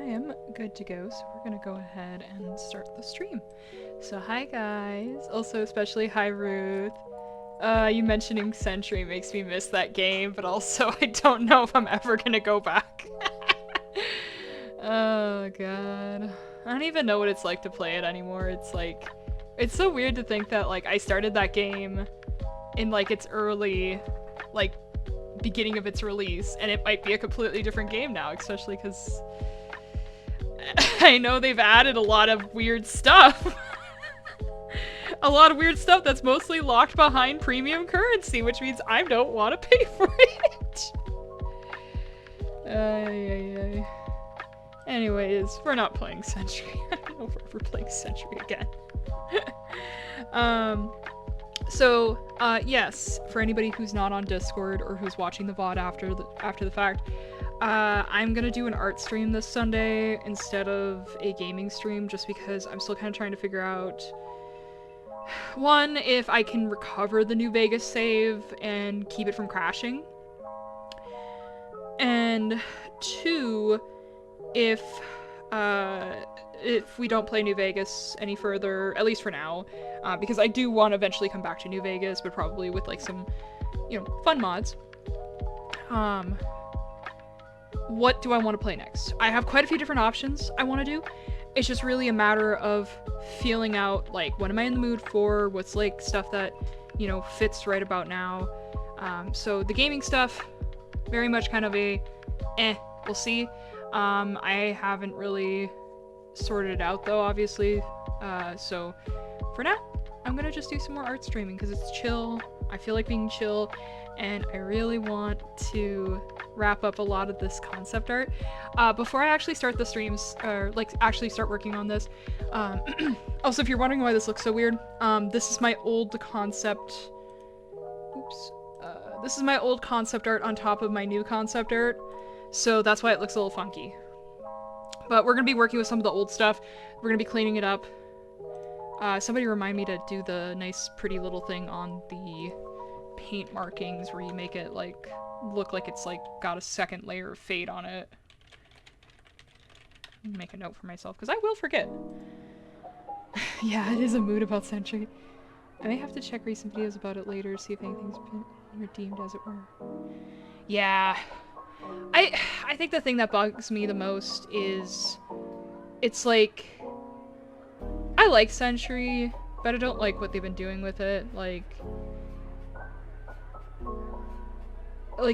am good to go, so we're gonna go ahead and start the stream. So hi guys, also especially hi Ruth. You mentioning Sentry makes me miss that game, but also I don't know if I'm ever gonna go back. Oh god. I don't even know what it's like to play it anymore. It's like, it's so weird to think that like I started that game in like its early, like beginning of its release, and it might be a completely different game now, especially because I know they've added a lot of weird stuff. A lot of weird stuff that's mostly locked behind premium currency, which means I don't want to pay for it. Anyways, we're not playing Sentry. I don't know if we're ever playing Sentry again. Yes, for anybody who's not on Discord or who's watching the VOD after the fact, I'm gonna do an art stream this Sunday instead of a gaming stream, just because I'm still kind of trying to figure out, one, if I can recover the New Vegas save and keep it from crashing, and two, if we don't play New Vegas any further, at least for now, because I do want to eventually come back to New Vegas, but probably with like some, you know, fun mods. What do I want to play next? I have quite a few different options I want to do. It's just really a matter of feeling out, like, what am I in the mood for? What's like stuff that, you know, fits right about now. So the gaming stuff, very much kind of a, we'll see. I haven't really sorted it out though, obviously. So for now, I'm gonna just do some more art streaming because it's chill. I feel like being chill, and I really want to wrap up a lot of this concept art. Before I actually start the streams, or like actually start working on this, also if you're wondering why this looks so weird, this is my old concept, this is my old concept art on top of my new concept art, so that's why it looks a little funky. But we're gonna be working with some of the old stuff. We're gonna be cleaning it up. Somebody remind me to do the nice pretty little thing on the paint markings where you make it like look like it's like got a second layer of fade on it. Make a note for myself because I will forget. Yeah, it is a mood about Sentry. I may have to check recent videos about it later, see if anything's been redeemed as it were. Yeah. I think the thing that bugs me the most is it's like I like Sentry, but I don't like what they've been doing with it. Like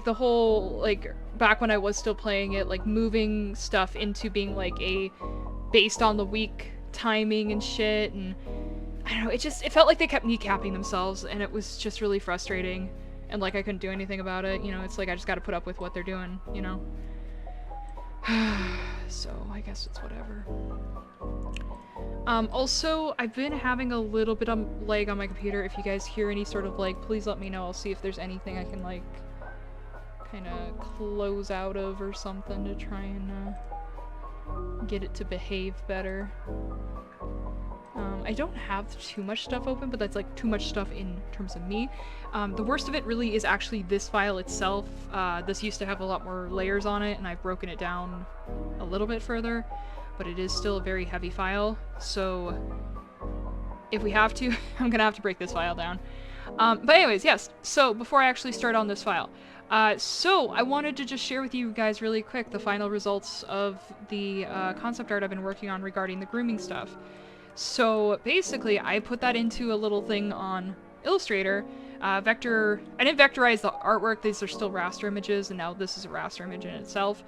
the whole, like, back when I was still playing it, like, moving stuff into being, like, a based on the week timing and shit, and I don't know, it felt like they kept kneecapping themselves, and it was just really frustrating, and, like, I couldn't do anything about it, you know, it's like I just gotta put up with what they're doing, you know? So, I guess it's whatever. Also, I've been having a little bit of lag on my computer. If you guys hear any sort of lag, please let me know. I'll see if there's anything I can, like, kind of close out of or something to try and get it to behave better. I don't have too much stuff open, but that's like too much stuff in terms of me. The worst of it really is actually this file itself. This used to have a lot more layers on it, and I've broken it down a little bit further, but it is still a very heavy file, so if we have to, I'm gonna have to break this file down. But anyways, yes, so before I actually start on this file, so I wanted to just share with you guys really quick the final results of the concept art I've been working on regarding the grooming stuff. So basically, I put that into a little thing on Illustrator. I didn't vectorize the artwork, these are still raster images, and now this is a raster image in itself.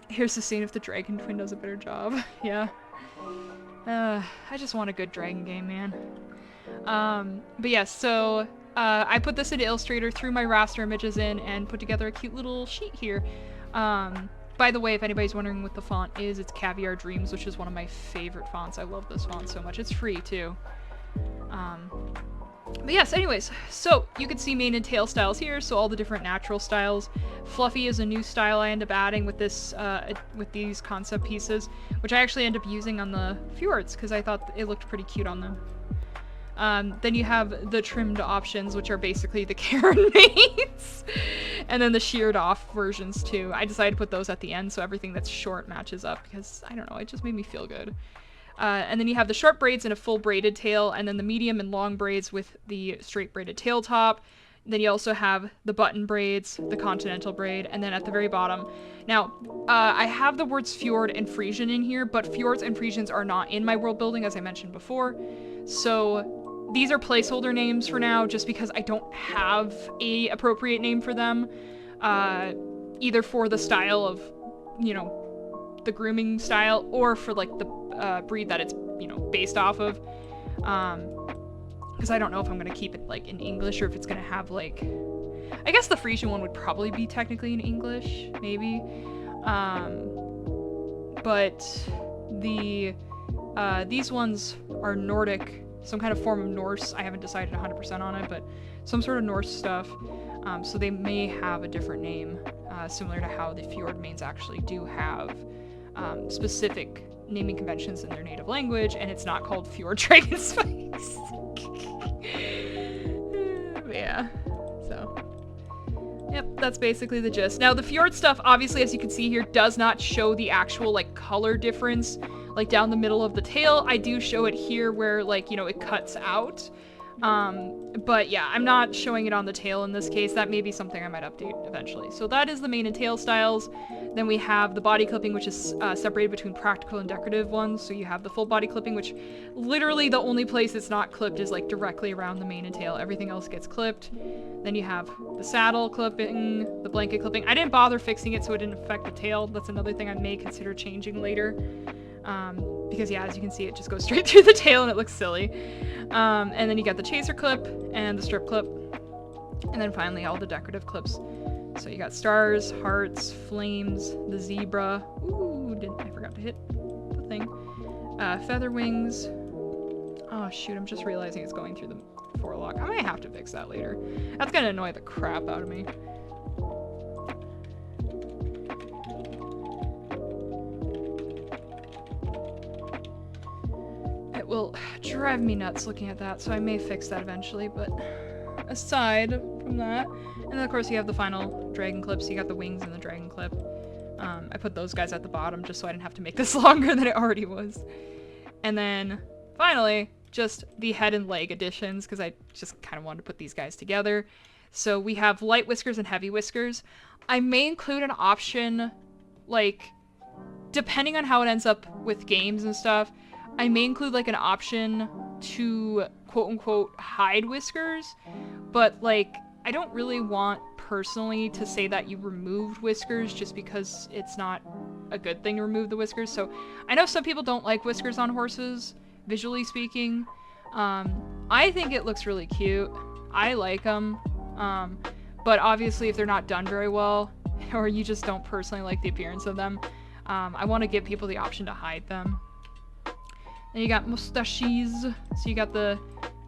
Here's the scene if the Dragon Twin does a better job. Yeah. I just want a good dragon game, man. But yes, so I put this into Illustrator, threw my raster images in, and put together a cute little sheet here. By the way, if anybody's wondering what the font is, it's Caviar Dreams, which is one of my favorite fonts. I love this font so much. It's free, too. But yes, anyways, so you can see mane and tail styles here, so all the different natural styles. Fluffy is a new style I end up adding with this, with these concept pieces, which I actually end up using on the fjords, because I thought it looked pretty cute on them. Then you have the trimmed options, which are basically the Karen mates. And then the sheared off versions too. I decided to put those at the end so everything that's short matches up because, I don't know, it just made me feel good. And then you have the short braids and a full braided tail, and then the medium and long braids with the straight braided tail top. Then you also have the button braids, the continental braid, and then at the very bottom. Now, I have the words fjord and Frisian in here, but fjords and Frisians are not in my world building, as I mentioned before. So these are placeholder names for now, just because I don't have a appropriate name for them, either for the style of, you know, the grooming style, or for like the breed that it's, you know, based off of. Because I don't know if I'm going to keep it, like, in English, or if it's going to have, like... I guess the Frisian one would probably be technically in English, maybe. But these ones are Nordic, some kind of form of Norse. I haven't decided 100% on it, but some sort of Norse stuff. So they may have a different name, similar to how the fjord mains actually do have specific naming conventions in their native language, and it's not called Fjord Dragon Spikes. Yeah, so yep, that's basically the gist. Now the fjord stuff, obviously, as you can see here, does not show the actual like color difference like down the middle of the tail. I do show it here where, like, you know, it cuts out. But yeah, I'm not showing it on the tail in this case. That may be something I might update eventually. So that is the mane and tail styles. Then we have the body clipping, which is separated between practical and decorative ones. So you have the full body clipping, which literally the only place it's not clipped is like directly around the mane and tail. Everything else gets clipped. Then you have the saddle clipping, the blanket clipping. I didn't bother fixing it so it didn't affect the tail. That's another thing I may consider changing later. Because yeah, as you can see, it just goes straight through the tail and it looks silly. And then you got the chaser clip and the strip clip. And then finally all the decorative clips. So you got stars, hearts, flames, the zebra. Ooh, I forgot to hit the thing. Feather wings. Oh shoot, I'm just realizing it's going through the forelock. I might have to fix that later. That's gonna annoy the crap out of me. It will drive me nuts looking at that, so I may fix that eventually, but aside from that, and then of course you have the final dragon clips. You got the wings and the dragon clip. I put those guys at the bottom just so I didn't have to make this longer than it already was. And then finally, just the head and leg additions, because I just kind of wanted to put these guys together. So we have light whiskers and heavy whiskers. I may include an option, like, depending on how it ends up with games and stuff, I may include like an option to quote-unquote hide whiskers, but like I don't really want personally to say that you removed whiskers just because it's not a good thing to remove the whiskers. So I know some people don't like whiskers on horses, visually speaking. I think it looks really cute. I like them, but obviously if they're not done very well, or you just don't personally like the appearance of them, I want to give people the option to hide them. And you got mustaches, so you got the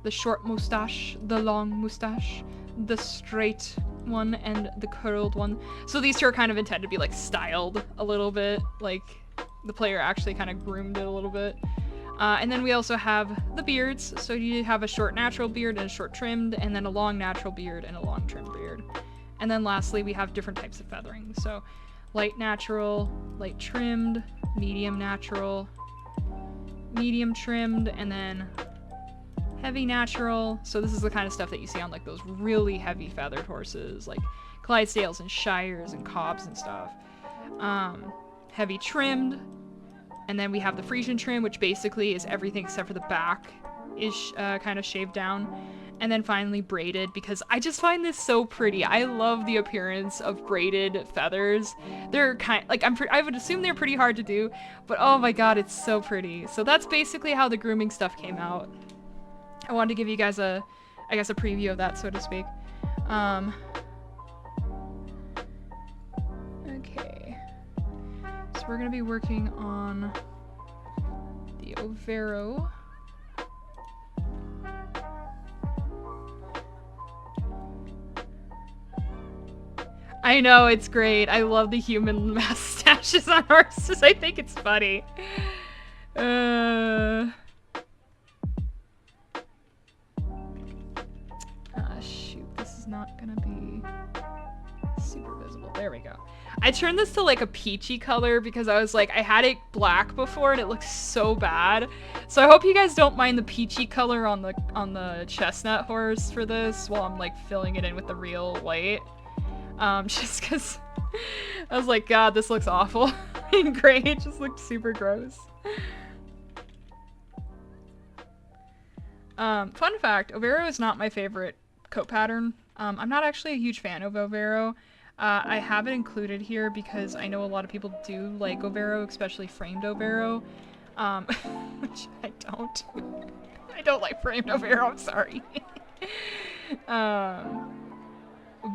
short mustache, the long mustache, the straight one, and the curled one. So these two are kind of intended to be like styled a little bit, like the player actually kind of groomed it a little bit. And then we also have the beards, so you have a short natural beard and a short trimmed, and then a long natural beard and a long trimmed beard. And then lastly, we have different types of feathering, so light natural, light trimmed, medium natural, medium trimmed, and then heavy natural. So this is the kind of stuff that you see on like those really heavy feathered horses, like Clydesdales and Shires and Cobs and stuff. Heavy trimmed, and then we have the Frisian trim, which basically is everything except for the back is kind of shaved down. And then finally braided, because I just find this so pretty. I love the appearance of braided feathers. They're kind like, I would assume they're pretty hard to do, but oh my god, it's so pretty. So that's basically how the grooming stuff came out. I wanted to give you guys I guess a preview of that, so to speak. Okay. So we're gonna be working on the Overo. I know, it's great. I love the human mustaches on horses. I think it's funny. Shoot, this is not gonna be possible. There we go. I turned this to like a peachy color because I was like, I had it black before and it looks so bad. So I hope you guys don't mind the peachy color on the chestnut horse for this while I'm like filling it in with the real white. Just because I was like, God, this looks awful in gray. It just looked super gross. Fun fact, Overo is not my favorite coat pattern. I'm not actually a huge fan of Overo. I have it included here because I know a lot of people do like Overo, especially framed Overo, which I don't. I don't like framed Overo, I'm sorry.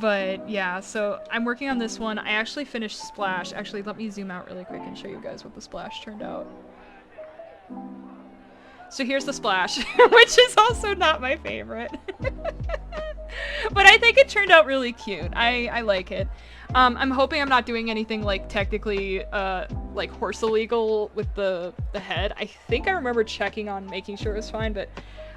But yeah, so I'm working on this one. I actually finished Splash. Actually, let me zoom out really quick and show you guys what the Splash turned out. So here's the Splash, which is also not my favorite. But I think it turned out really cute. I like it. I'm hoping I'm not doing anything like technically like horse illegal with the head. I think I remember checking on making sure it was fine, but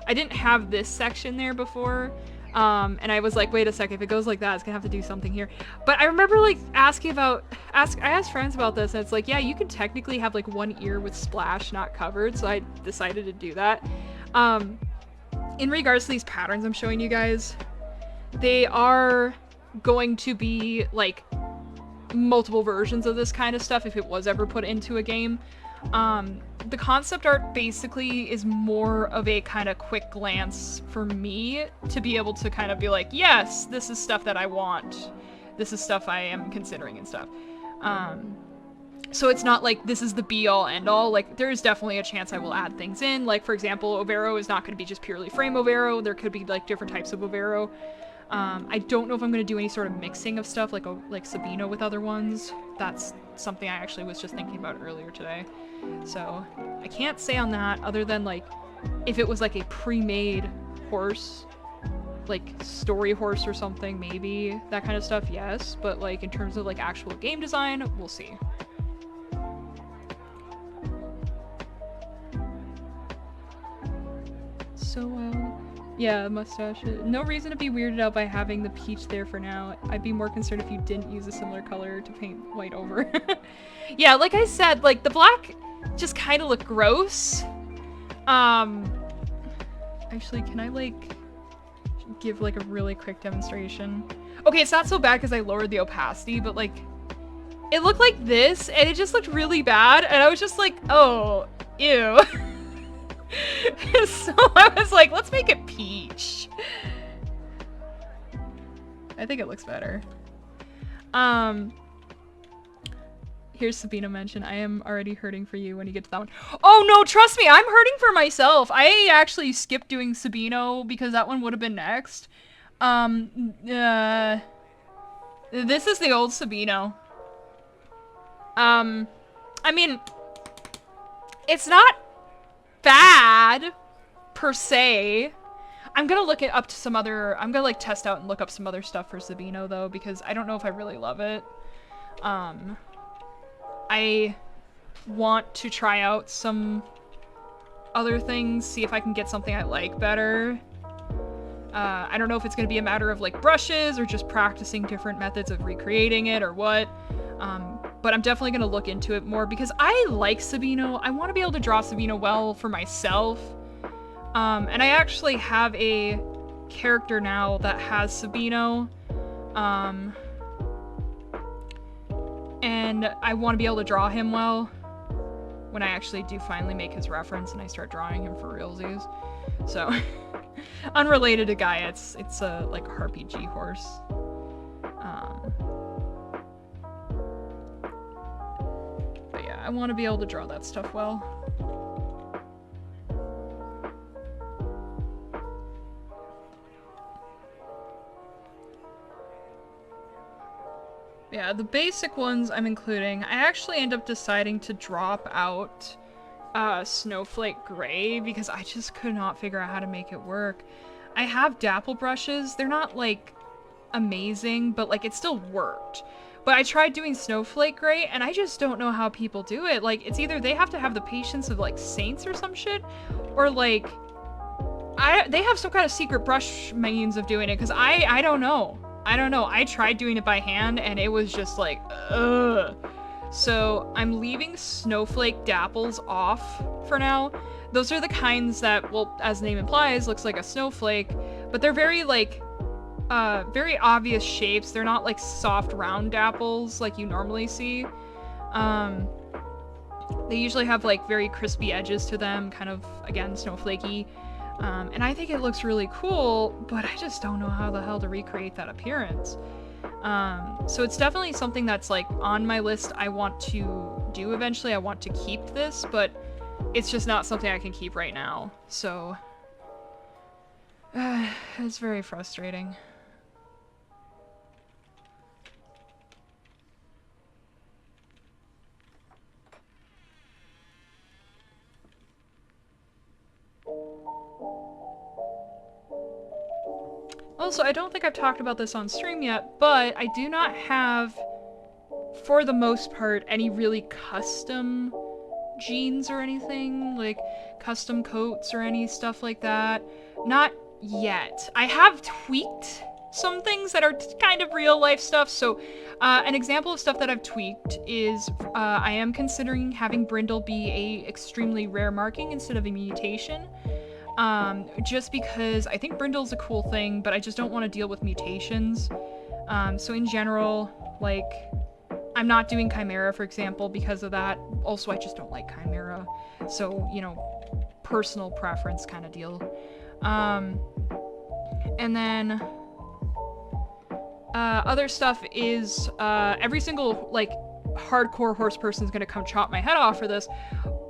I didn't have this section there before. And I was like, wait a second, if it goes like that, it's gonna have to do something here. But I remember like I asked friends about this, and it's like, yeah, you can technically have like one ear with Splash not covered, so I decided to do that. In regards to these patterns I'm showing you guys, they are going to be like multiple versions of this kind of stuff if it was ever put into a game. The concept art basically is more of a kind of quick glance for me to be able to kind of be like, yes, this is stuff that I want. This is stuff I am considering and stuff. So it's not like this is the be-all end-all. Like, there's definitely a chance I will add things in. Like, for example, Overo is not going to be just purely frame Overo. There could be like different types of Overo. I don't know if I'm going to do any sort of mixing of stuff like Sabino with other ones. That's something I actually was just thinking about earlier today. So I can't say on that other than like if it was like a pre-made horse, like story horse or something, maybe that kind of stuff, yes. But like in terms of like actual game design, we'll see. So yeah, mustache. No reason to be weirded out by having the peach there for now. I'd be more concerned if you didn't use a similar color to paint white over. Yeah, like I said, like the black just kind of looked gross. Actually, can I like give like a really quick demonstration? Okay, it's not so bad because I lowered the opacity, but like it looked like this and it just looked really bad, and I was just like, oh, ew. So I was like, let's make it peach. I think it looks better. Here's Sabino mention. I am already hurting for you when you get to that one. Oh no, trust me, I'm hurting for myself. I actually skipped doing Sabino because that one would have been next. This is the old Sabino. I mean, it's not bad per se. I'm gonna look it up to some other, I'm gonna like test out and look up some other stuff for Sabino though, because I don't know if I really love it. I want to try out some other things, see if I can get something I like better. I don't know if it's gonna be a matter of like brushes or just practicing different methods of recreating it or what. But I'm definitely gonna look into it more because I like Sabino. I want to be able to draw Sabino well for myself. And I actually have a character now that has Sabino. And I want to be able to draw him well when I actually do finally make his reference and I start drawing him for realsies. So, unrelated to Gaia, it's a like RPG horse. But yeah, I want to be able to draw that stuff well. Yeah, the basic ones I'm including. I actually end up deciding to drop out Snowflake Gray because I just could not figure out how to make it work. I have dapple brushes. They're not like amazing, but like it still worked. But I tried doing Snowflake Gray and I just don't know how people do it. Like it's either they have to have the patience of like saints or some shit, or like they have some kind of secret brush means of doing it because I don't know. I don't know. I tried doing it by hand and it was just like, ugh. So I'm leaving snowflake dapples off for now. Those are the kinds that, well, as the name implies, looks like a snowflake, but they're very like, very obvious shapes. They're not like soft round dapples like you normally see. They usually have like very crispy edges to them, kind of, again, snowflakey. And I think it looks really cool, but I just don't know how the hell to recreate that appearance. So it's definitely something that's like on my list I want to do eventually. I want to keep this, but it's just not something I can keep right now. So it's very frustrating. Also, I don't think I've talked about this on stream yet, but I do not have, for the most part, any really custom jeans or anything, like custom coats or any stuff like that. Not yet. I have tweaked some things that are kind of real life stuff. So an example of stuff that I've tweaked is I am considering having Brindle be a extremely rare marking instead of a mutation. Just because I think Brindle's a cool thing, but I just don't want to deal with mutations. So in general, like, I'm not doing Chimera, for example, because of that. Also, I just don't like Chimera. So, you know, personal preference kind of deal. And then other stuff is every single, like, hardcore horse person is going to come chop my head off for this.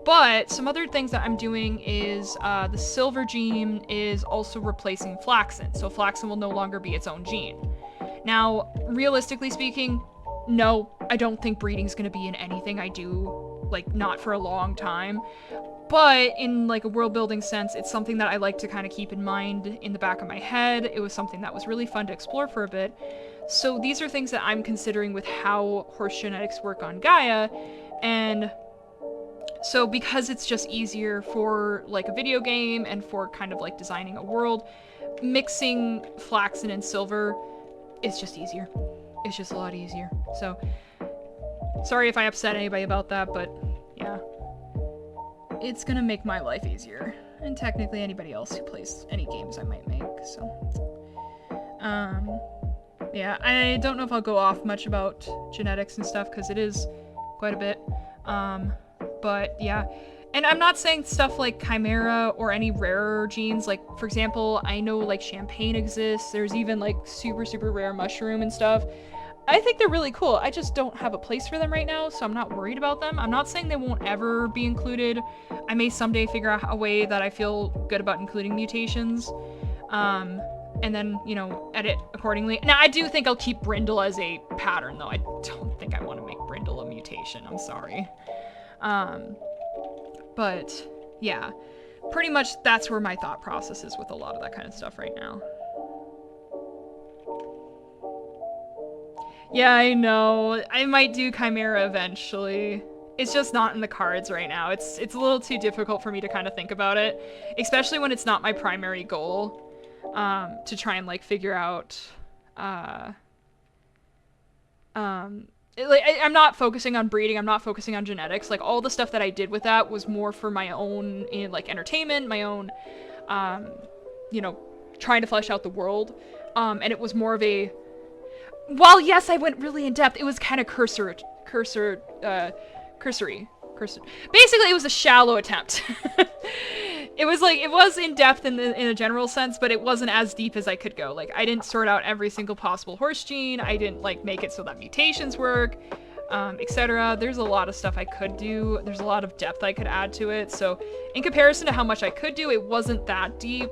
But some other things that I'm doing is the silver gene is also replacing flaxen. So flaxen will no longer be its own gene. Now, realistically speaking, no, I don't think breeding's gonna be in anything I do, like, not for a long time. But in, like, a world building sense, it's something that I like to kind of keep in mind in the back of my head. It was something that was really fun to explore for a bit. So these are things that I'm considering with how horse genetics work on Gaia. And so because it's just easier for, like, a video game and for kind of, like, designing a world, mixing flaxen and silver is just easier. It's just a lot easier. So, sorry if I upset anybody about that, but yeah. It's gonna make my life easier. And technically anybody else who plays any games I might make, so. Yeah, I don't know if I'll go off much about genetics and stuff, because it is quite a bit. But yeah. And I'm not saying stuff like Chimera or any rarer genes. Like, for example, I know, like, Champagne exists. There's even, like, super, super rare mushroom and stuff. I think they're really cool. I just don't have a place for them right now, so I'm not worried about them. I'm not saying they won't ever be included. I may someday figure out a way that I feel good about including mutations. And then, you know, edit accordingly. Now, I do think I'll keep Brindle as a pattern, though. I don't think I want to make Brindle a mutation. I'm sorry. But, yeah. Pretty much that's where my thought process is with a lot of that kind of stuff right now. Yeah, I know. I might do Chimera eventually. It's just not in the cards right now. It's a little too difficult for me to kind of think about it. Especially when it's not my primary goal. To try and, like, figure out, I'm not focusing on breeding, I'm not focusing on genetics. Like, all the stuff that I did with that was more for my own, like, entertainment, my own, you know, trying to flesh out the world. And it was more of a, while yes, I went really in depth, it was kind of cursory. Basically, it was a shallow attempt. It was like, it was in depth in a general sense, but it wasn't as deep as I could go. Like, I didn't sort out every single possible horse gene. I didn't, like, make it so that mutations work, etc. There's a lot of stuff I could do. There's a lot of depth I could add to it. So in comparison to how much I could do, it wasn't that deep,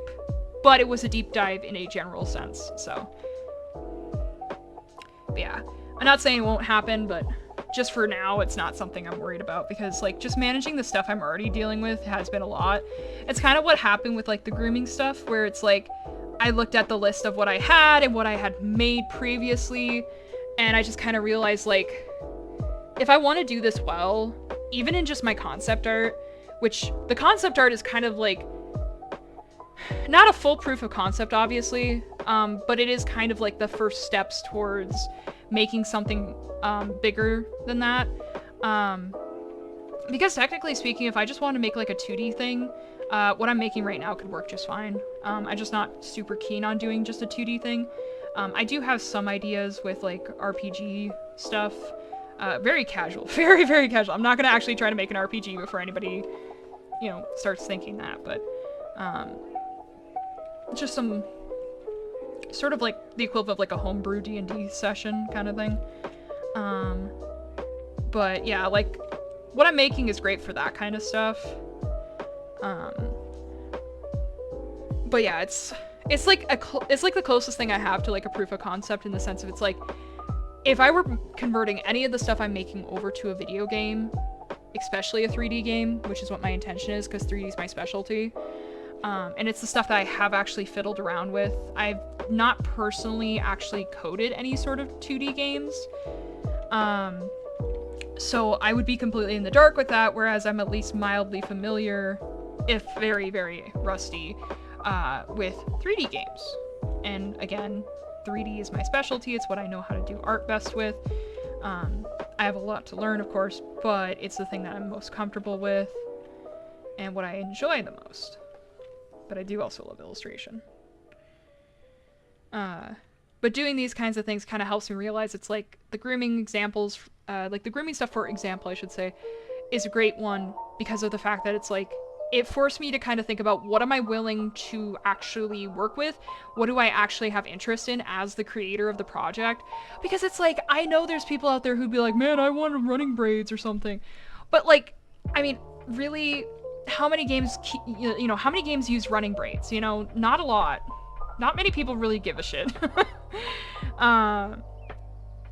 but it was a deep dive in a general sense. So, but yeah, I'm not saying it won't happen, but just for now, it's not something I'm worried about, because, like, just managing the stuff I'm already dealing with has been a lot. It's kind of what happened with, like, the grooming stuff, where it's like, I looked at the list of what I had and what I had made previously, and I just kind of realized, like, if I want to do this well, even in just my concept art, which the concept art is kind of, like, not a full proof of concept, obviously, but it is kind of like the first steps towards making something bigger than that. Because technically speaking, if I just want to make like a 2D thing, what I'm making right now could work just fine. I'm just not super keen on doing just a 2D thing. I do have some ideas with like RPG stuff. Very casual, very, very casual. I'm not gonna actually try to make an RPG before anybody, you know, starts thinking that, but just some sort of like the equivalent of like a homebrew D&D session kind of thing. But yeah, like what I'm making is great for that kind of stuff. But yeah, it's like the closest thing I have to like a proof of concept, in the sense of it's like, if I were converting any of the stuff I'm making over to a video game, especially a 3D game, which is what my intention is, because 3D is my specialty, and it's the stuff that I have actually fiddled around with. I've not personally actually coded any sort of 2D games, so I would be completely in the dark with that, whereas I'm at least mildly familiar, if very, very rusty, with 3D games. And again, 3D is my specialty. It's what I know how to do art best with. I have a lot to learn, of course, but it's the thing that I'm most comfortable with and what I enjoy the most. But I do also love illustration. But doing these kinds of things kind of helps me realize it's like the grooming examples, like the grooming stuff, for example, I should say, is a great one because of the fact that it's like, it forced me to kind of think about what am I willing to actually work with? What do I actually have interest in as the creator of the project? Because it's like, I know there's people out there who'd be like, man, I want running braids or something. But like, I mean, really, how many games, you know, how many games use running braids? You know, not a lot. Not many people really give a shit.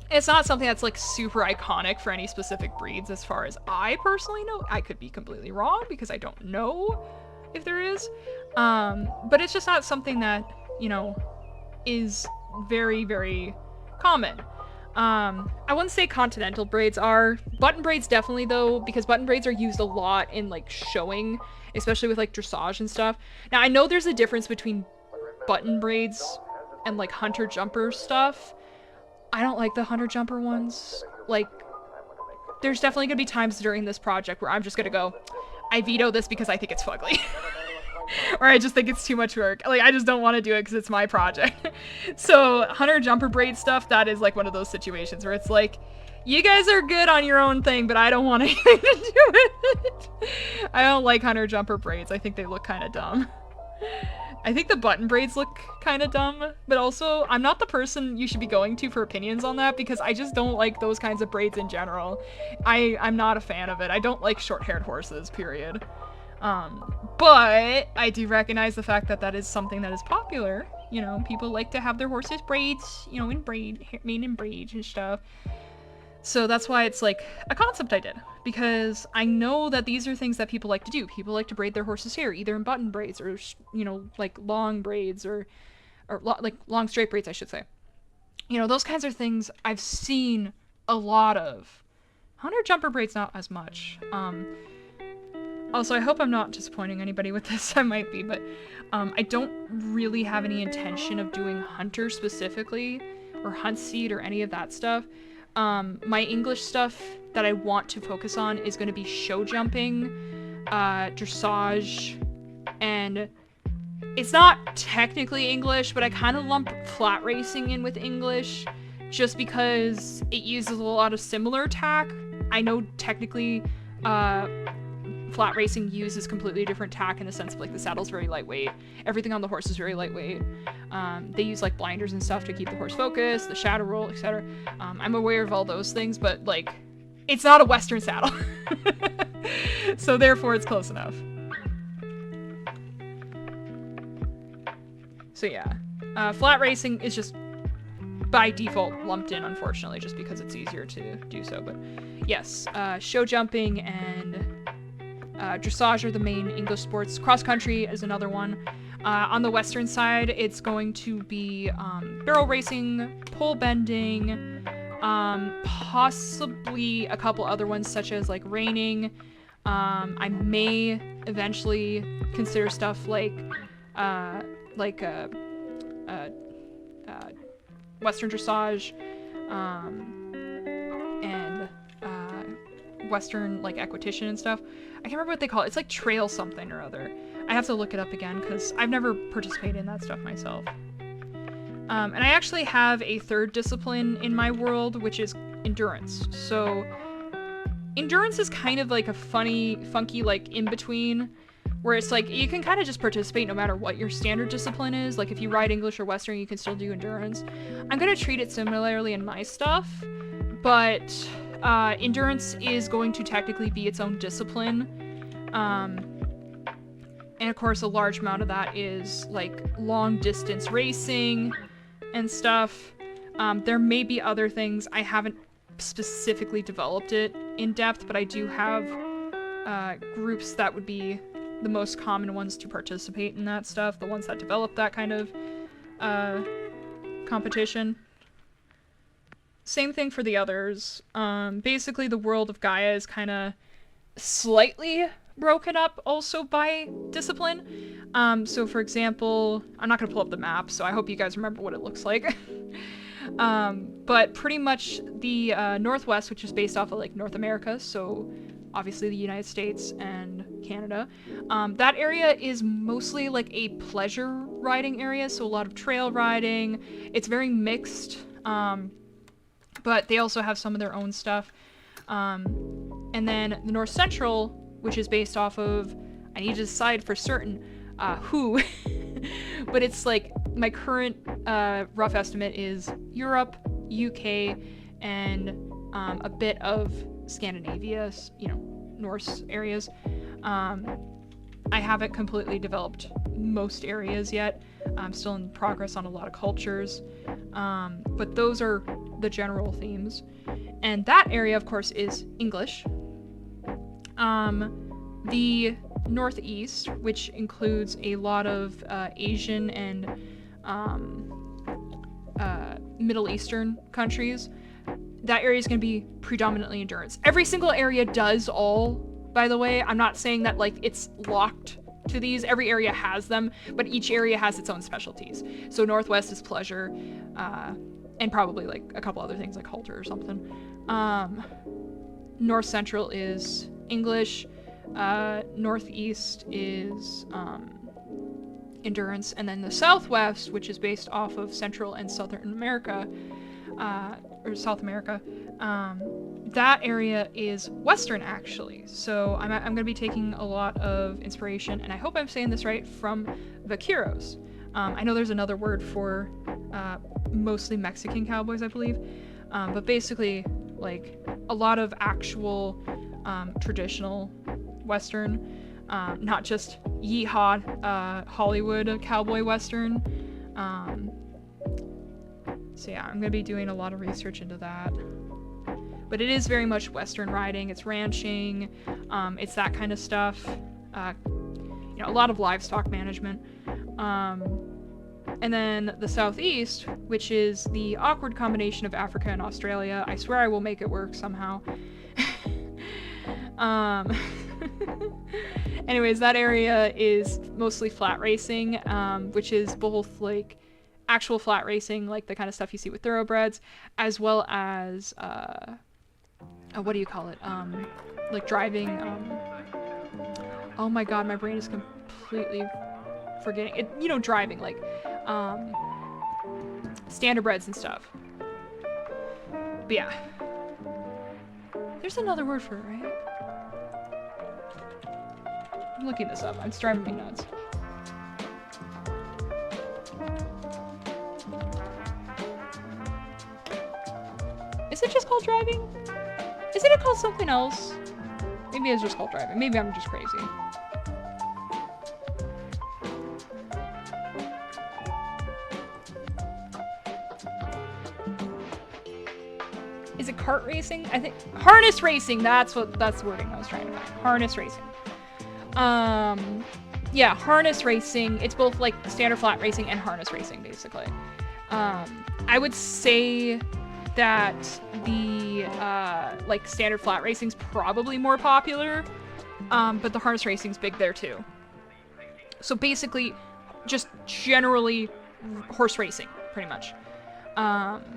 It's not something that's like super iconic for any specific breeds as far as I personally know. I could be completely wrong because I don't know if there is. But it's just not something that, you know, is very, very common. I wouldn't say continental braids are. Button braids definitely though, because button braids are used a lot in like showing, especially with like dressage and stuff. Now I know there's a difference between button braids and like hunter jumper stuff. I don't like the hunter jumper ones. Like, there's definitely gonna be times during this project where I'm just gonna go, I veto this because I think it's fugly. Or I just think it's too much work. Like, I just don't want to do it because it's my project. So, hunter jumper braid stuff, that is like one of those situations where it's like, you guys are good on your own thing, but I don't want anything to do with it. I don't like hunter jumper braids. I think they look kind of dumb. I think the button braids look kind of dumb, but also I'm not the person you should be going to for opinions on that because I just don't like those kinds of braids in general. I'm not a fan of it. I don't like short-haired horses, period. But I do recognize the fact that that is something that is popular. You know, people like to have their horses braids, you know, made in braids and stuff. So that's why it's like a concept I did, because I know that these are things that people like to do. People like to braid their horse's hair, either in button braids or, you know, like long braids or like long straight braids, I should say. You know, those kinds of things I've seen a lot of. Hunter jumper braids, not as much. Also, I hope I'm not disappointing anybody with this. I might be, but I don't really have any intention of doing hunter specifically or hunt seed or any of that stuff. My English stuff that I want to focus on is going to be show jumping, dressage, and it's not technically English, but I kind of lump flat racing in with English just because it uses a lot of similar tack. I know technically flat racing uses completely different tack in the sense of like the saddle's very lightweight, everything on the horse is very lightweight. They use like blinders and stuff to keep the horse focused, the shadow roll, etc. I'm aware of all those things, but like it's not a Western saddle. So therefore it's close enough. So yeah, flat racing is just by default lumped in, unfortunately, just because it's easier to do so. But yes, show jumping and dressage are the main English sports. Cross country is another one. On the Western side, it's going to be barrel racing, pole bending, possibly a couple other ones such as like reining. I may eventually consider stuff like Western dressage, and Western like equitation and stuff. I can't remember what they call it. It's like trail something or other. I have to look it up again because I've never participated in that stuff myself. And I actually have a third discipline in my world, which is endurance. So endurance is kind of like a funky like in between, where it's like you can kind of just participate no matter what your standard discipline is. Like if you ride English or Western, you can still do endurance. I'm gonna treat it similarly in my stuff, but endurance is going to technically be its own discipline. And of course, a large amount of that is like long distance racing and stuff. There may be other things. I haven't specifically developed it in depth, but I do have groups that would be the most common ones to participate in that stuff, the ones that develop that kind of competition. Same thing for the others. Basically, the world of Gaia is kind of slightly broken up also by discipline. So for example, I'm not going to pull up the map, so I hope you guys remember what it looks like. But pretty much the Northwest, which is based off of like North America, so obviously the United States and Canada, that area is mostly like a pleasure riding area, so a lot of trail riding. It's very mixed, but they also have some of their own stuff. And then the North Central, which is based off of, I need to decide for certain who, but it's like my current rough estimate is Europe, UK, and a bit of Scandinavia, you know, Norse areas. I haven't completely developed most areas yet. I'm still in progress on a lot of cultures, but those are the general themes. And that area, of course, is English. The Northeast, which includes a lot of Asian and Middle Eastern countries, that area is going to be predominantly endurance. Every single area does all, by the way. I'm not saying that like it's locked to these. Every area has them, but each area has its own specialties. So Northwest is pleasure, and probably like a couple other things like halter or something. North Central is English. Northeast is endurance, and then the Southwest, which is based off of Central and Southern America, or South America, that area is Western actually. So I'm going to be taking a lot of inspiration, and I hope I'm saying this right, from vaqueros. I know there's another word for mostly Mexican cowboys, I believe, but basically like a lot of actual traditional Western, not just yeehaw Hollywood cowboy Western. So yeah, I'm gonna be doing a lot of research into that. But it is very much Western riding. It's ranching. It's that kind of stuff. You know, a lot of livestock management. And then the Southeast, which is the awkward combination of Africa and Australia. I swear I will make it work somehow. Anyways, that area is mostly flat racing, which is both like actual flat racing, like the kind of stuff you see with thoroughbreds, as well as what do you call it? Like driving. Oh my god, my brain is completely forgetting it. You know, driving like standardbreds and stuff. But yeah, there's another word for it, right? I'm looking this up. It's driving me nuts. Is it just called driving? Isn't it called something else? Maybe it's just called driving. Maybe I'm just crazy. Is it kart racing? I think harness racing. That's the wording I was trying to find. Harness racing. Yeah, harness racing. It's both like standard flat racing and harness racing, basically. I would say that the like standard flat racing's probably more popular, but the harness racing's big there too. So basically, just generally horse racing, pretty much. And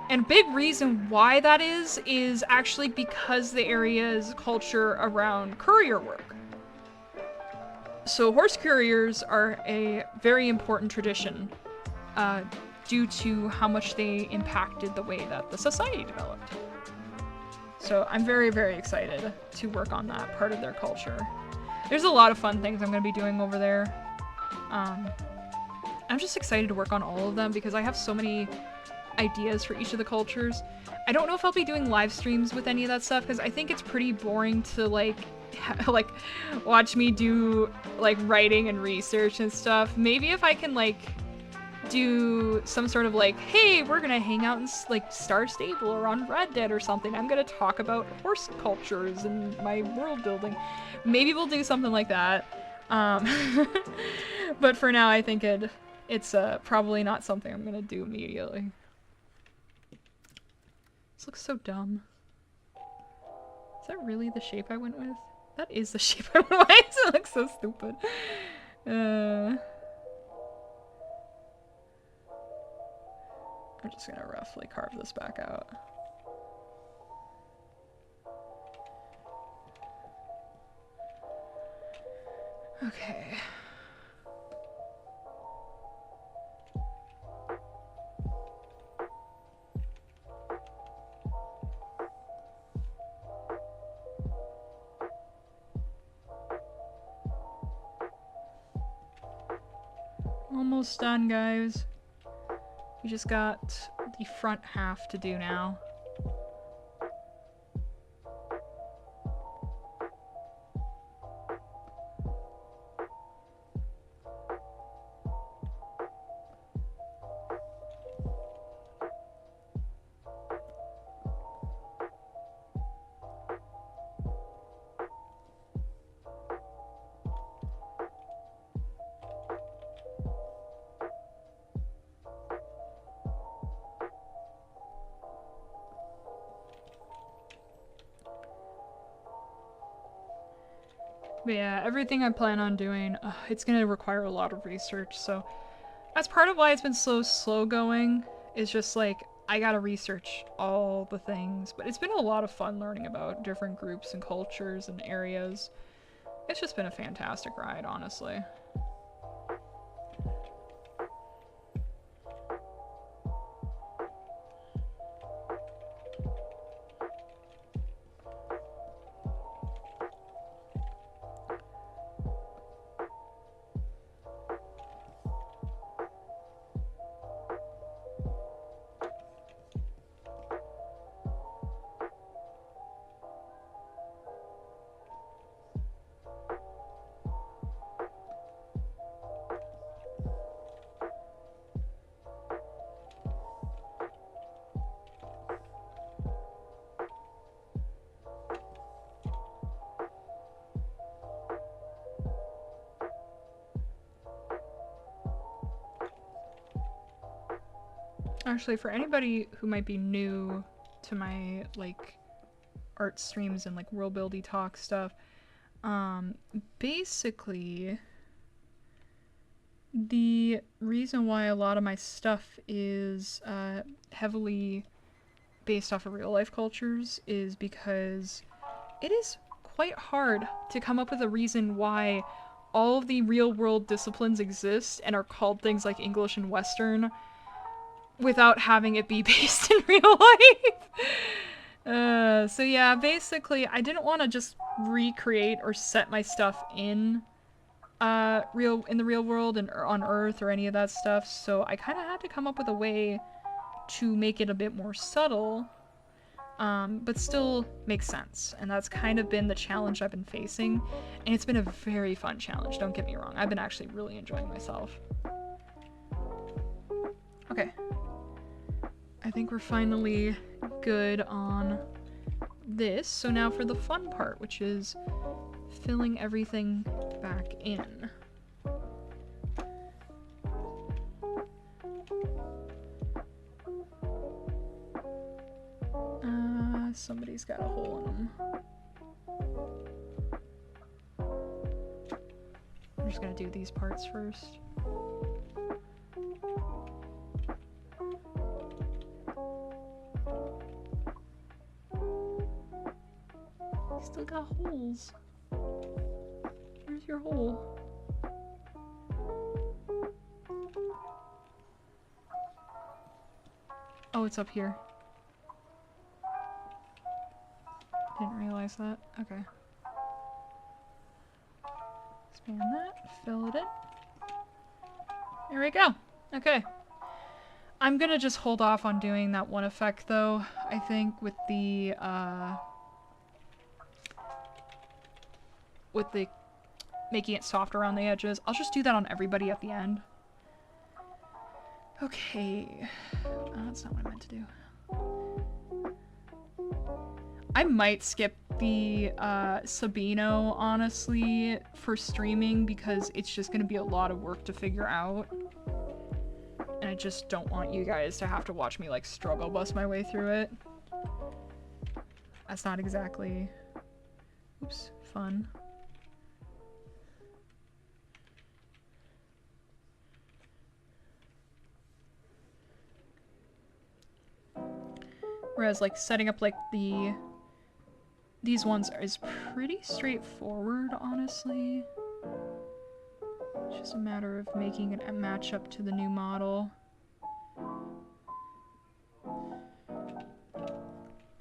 a big reason why that is actually because the area's culture around courier work. So horse couriers are a very important tradition due to how much they impacted the way that the society developed. So I'm very, very excited to work on that part of their culture. There's a lot of fun things I'm going to be doing over there. I'm just excited to work on all of them because I have so many ideas for each of the cultures. I don't know if I'll be doing live streams with any of that stuff because I think it's pretty boring to like watch me do like writing and research and stuff. Maybe if I can like do some sort of like, hey, we're gonna hang out in like Star Stable or on Red Dead or something. I'm gonna talk about horse cultures and my world building. Maybe we'll do something like that. But for now, I think it's probably not something I'm gonna do immediately. This looks so dumb. Is that really the shape I went with? That is the shape I went with. It looks so stupid. I'm just gonna roughly carve this back out. Okay. Almost done, guys. We just got the front half to do now. But yeah, everything I plan on doing, it's gonna require a lot of research, so that's part of why it's been so slow going, is just like, I gotta research all the things, but it's been a lot of fun learning about different groups and cultures and areas. It's just been a fantastic ride, honestly. Actually, for anybody who might be new to my, like, art streams and, like, world buildy talk stuff, basically, the reason why a lot of my stuff is, heavily based off of real-life cultures is because it is quite hard to come up with a reason why all of the real-world disciplines exist and are called things like English and Western without having it be based in real life. So yeah, basically, I didn't want to just recreate or set my stuff in the real world and on Earth or any of that stuff, so I kind of had to come up with a way to make it a bit more subtle, but still make sense. And that's kind of been the challenge I've been facing, and it's been a very fun challenge, don't get me wrong. I've been actually really enjoying myself. Okay. I think we're finally good on this. So now for the fun part, which is filling everything back in. Somebody's got a hole in them. I'm just gonna do these parts first. Still got holes. Where's your hole? Oh, it's up here. Didn't realize that. Okay. Expand that, fill it in. There we go. Okay. I'm gonna just hold off on doing that one effect though, I think, with the making it soft around the edges. I'll just do that on everybody at the end. Okay. That's not what I meant to do. I might skip the Sabino, honestly, for streaming because it's just gonna be a lot of work to figure out. And I just don't want you guys to have to watch me, like, struggle bust my way through it. That's not exactly... Oops, fun. Whereas, like, setting up, like, these ones is pretty straightforward, honestly. It's just a matter of making it match up to the new model.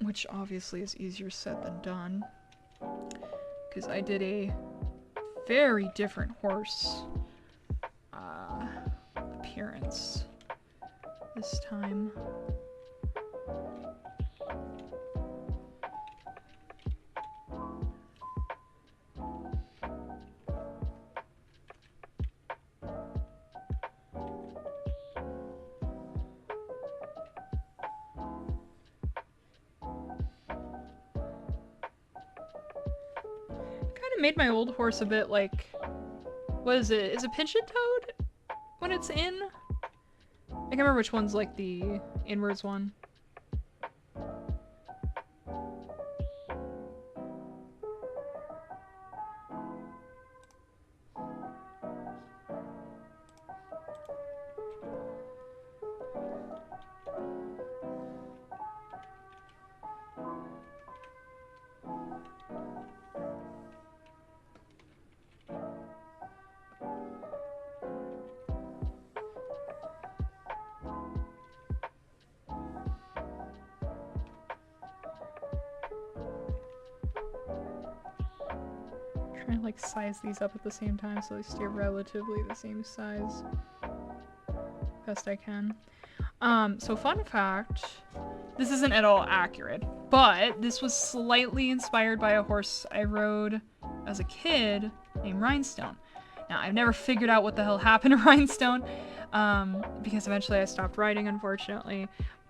Which obviously is easier said than done. Because I did a very different horse appearance this time. Made my old horse a bit like, what is it? Is it Pigeon Toad when it's in? I can't remember which one's like the inwards one. Trying to like size these up at the same time so they stay relatively the same size. Best I can. So fun fact, this isn't at all accurate, but this was slightly inspired by a horse I rode as a kid named Rhinestone. Now, I've never figured out what the hell happened to Rhinestone, because eventually I stopped riding, unfortunately.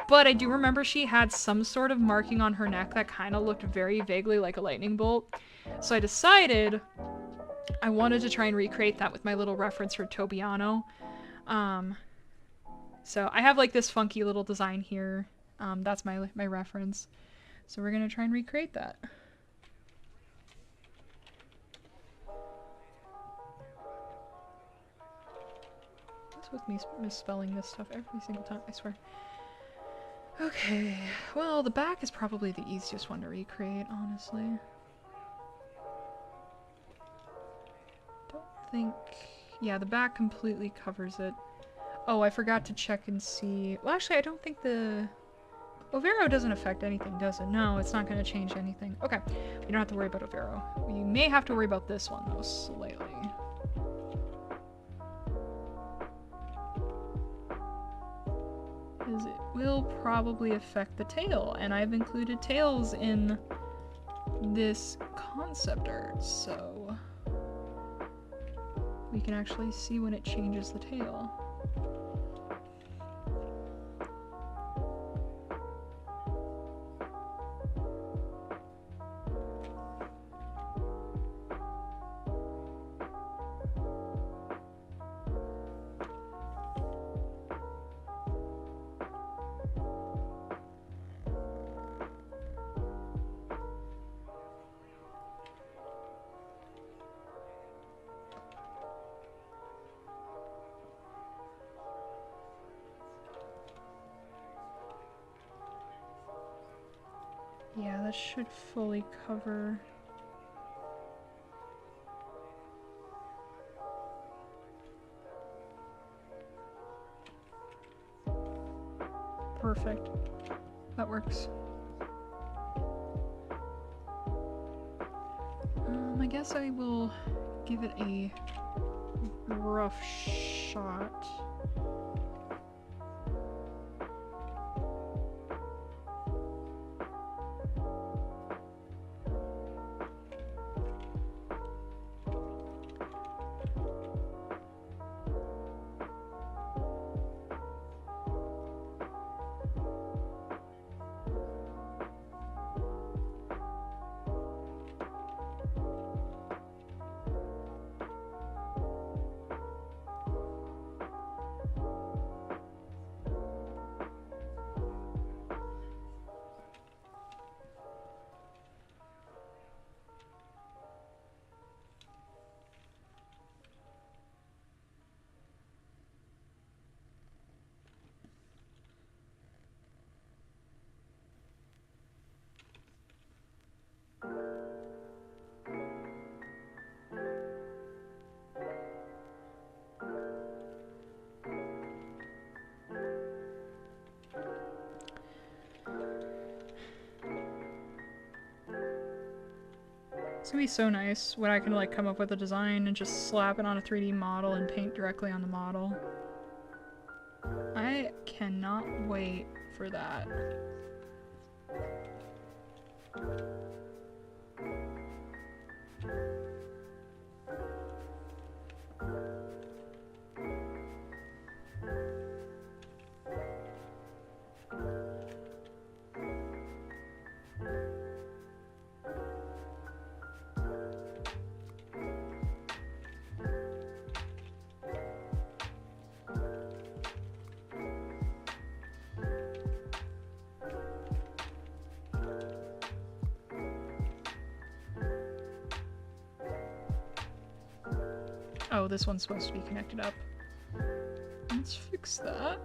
But I do remember she had some sort of marking on her neck that kind of looked very vaguely like a lightning bolt. So I decided I wanted to try and recreate that with my little reference for Tobiano. So I have like this funky little design here. That's my reference. So we're gonna try and recreate that. What's with me misspelling this stuff every single time, I swear. Okay, well, the back is probably the easiest one to recreate, honestly. Don't think... Yeah, the back completely covers it. Oh, I forgot to check and see... Well, actually, I don't think the... Overo doesn't affect anything, does it? No, it's not going to change anything. Okay, we don't have to worry about Overo. We may have to worry about this one, though, slightly. Because it will probably affect the tail, and I've included tails in this concept art, so we can actually see when it changes the tail. Yeah, that should fully cover Perfect. That works. I guess I will give it a rough shot. It's gonna be so nice when I can like come up with a design and just slap it on a 3D model and paint directly on the model. I cannot wait for that. Oh, this one's supposed to be connected up. Let's fix that.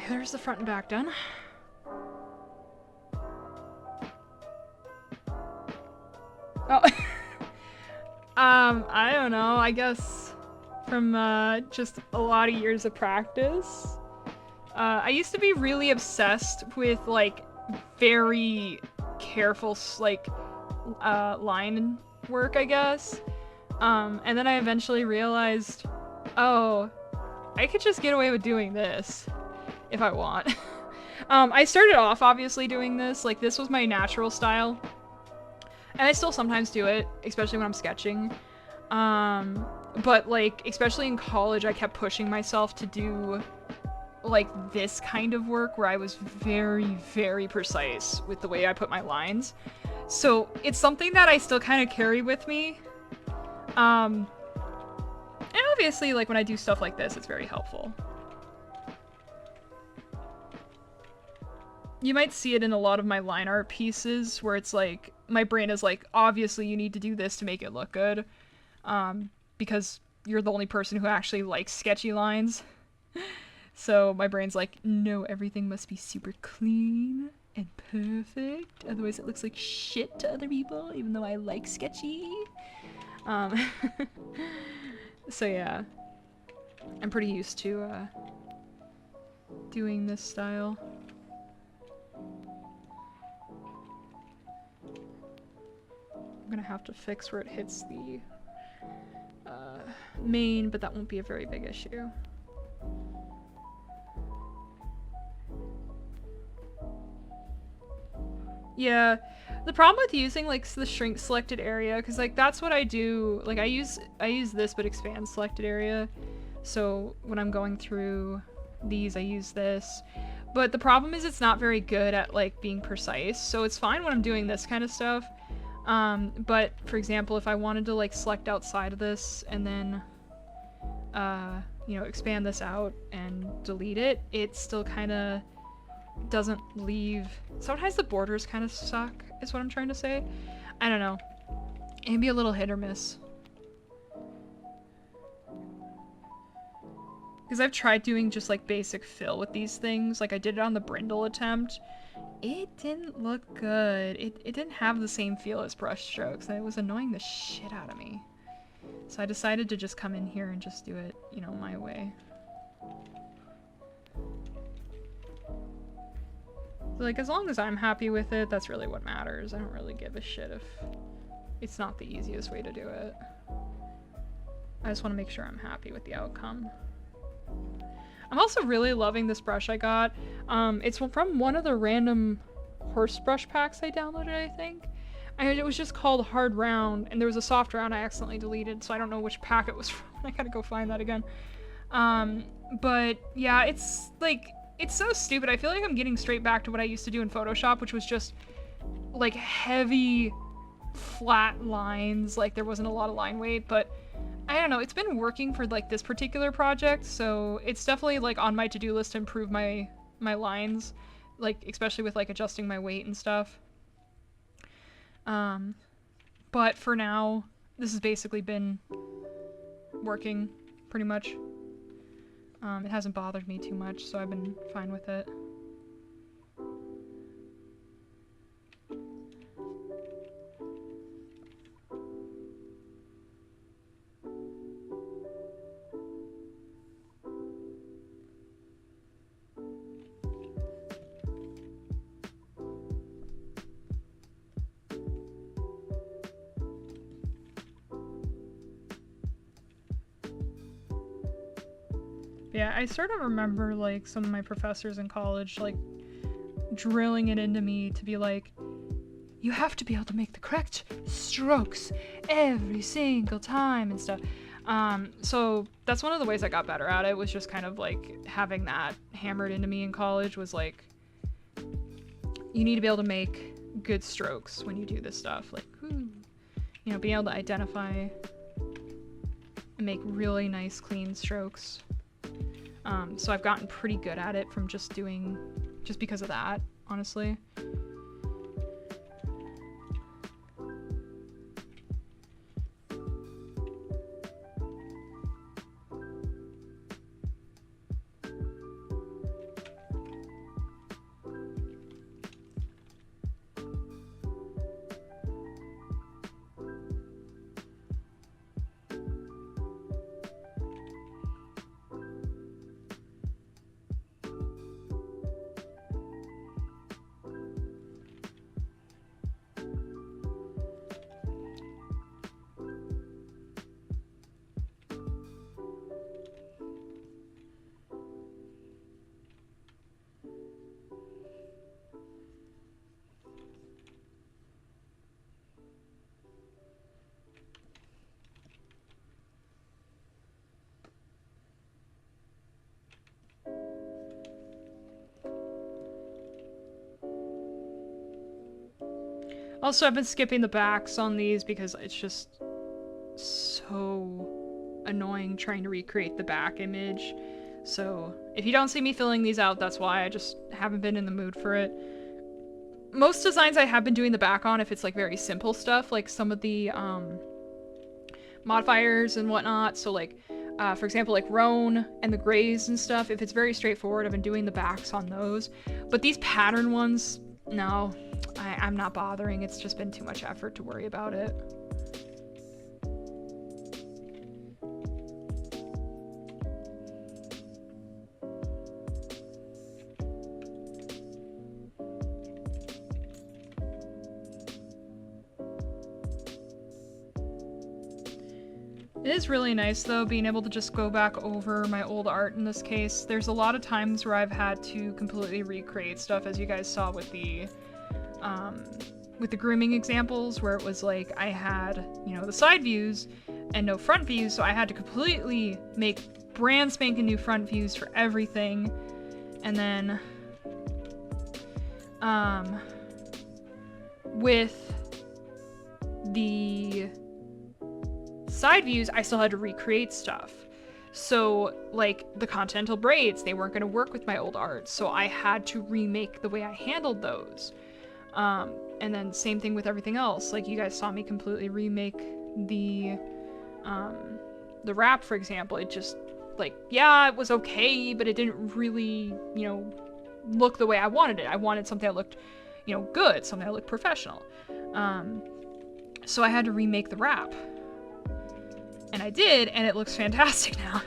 there's the front and back done. Oh. I don't know, I guess from just a lot of years of practice. I used to be really obsessed with like very careful like line work, I guess. And then I eventually realized, oh, I could just get away with doing this if I want. I started off obviously doing this, like this was my natural style. And I still sometimes do it, especially when I'm sketching. But like, especially in college, I kept pushing myself to do like this kind of work where I was very, very precise with the way I put my lines. So it's something that I still kind of carry with me. And obviously, like when I do stuff like this, it's very helpful. You might see it in a lot of my line art pieces where it's like, my brain is like, obviously you need to do this to make it look good. Because you're the only person who actually likes sketchy lines. So my brain's like, no, everything must be super clean and perfect. Otherwise it looks like shit to other people, even though I like sketchy. So yeah, I'm pretty used to doing this style. I'm gonna have to fix where it hits the main, but that won't be a very big issue. Yeah, the problem with using like the shrink selected area, because like that's what I do, like I use this but expand selected area. So when I'm going through these, I use this. But the problem is it's not very good at like being precise. So it's fine when I'm doing this kind of stuff. But for example, if I wanted to like select outside of this and then, you know, expand this out and delete it, it still kind of doesn't leave. Sometimes the borders kind of suck, is what I'm trying to say. I don't know. It can be a little hit or miss. Because I've tried doing just like basic fill with these things. Like I did it on the Brindle attempt. It didn't look good. It didn't have the same feel as brush strokes, and it was annoying the shit out of me. So I decided to just come in here and just do it, you know, my way. So, like, as long as I'm happy with it, that's really what matters. I don't really give a shit if it's not the easiest way to do it. I just want to make sure I'm happy with the outcome. I'm also really loving this brush I got. It's from one of the random horse brush packs I downloaded, I think. And it was just called Hard Round, and there was a soft round I accidentally deleted, so I don't know which pack it was from. I gotta go find that again. But yeah, it's like, it's so stupid. I feel like I'm getting straight back to what I used to do in Photoshop, which was just like heavy, flat lines. Like there wasn't a lot of line weight, but I don't know. It's been working for like this particular project, so it's definitely like on my to-do list to improve my lines, like especially with like adjusting my weight and stuff. But for now, this has basically been working pretty much. It hasn't bothered me too much, so I've been fine with it. Yeah, I sort of remember like some of my professors in college like drilling it into me to be like, you have to be able to make the correct strokes every single time and stuff. So that's one of the ways I got better at it, was just kind of like having that hammered into me in college, was like, you need to be able to make good strokes when you do this stuff. Like, whoo, you know, being able to identify and make really nice clean strokes. So I've gotten pretty good at it from just because of that, honestly. Also, I've been skipping the backs on these because it's just so annoying trying to recreate the back image. So if you don't see me filling these out, that's why. I just haven't been in the mood for it. Most designs I have been doing the back on if it's like very simple stuff, like some of the modifiers and whatnot. So like, for example, like Roan and the grays and stuff, if it's very straightforward, I've been doing the backs on those. But these pattern ones, no, I'm not bothering. It's just been too much effort to worry about it. It is really nice though, being able to just go back over my old art in this case. There's a lot of times where I've had to completely recreate stuff, as you guys saw with the grooming examples, where it was like I had, you know, the side views and no front views, so I had to completely make brand spanking new front views for everything. And then with the side views, I still had to recreate stuff. So like the Continental braids, they weren't going to work with my old art, so I had to remake the way I handled those. And then same thing with everything else. Like you guys saw me completely remake the wrap, for example. It just like, yeah, it was okay, but it didn't really, you know, look the way I wanted it. I wanted something that looked, you know, good, something that looked professional. So I had to remake the wrap. And I did, and it looks fantastic now.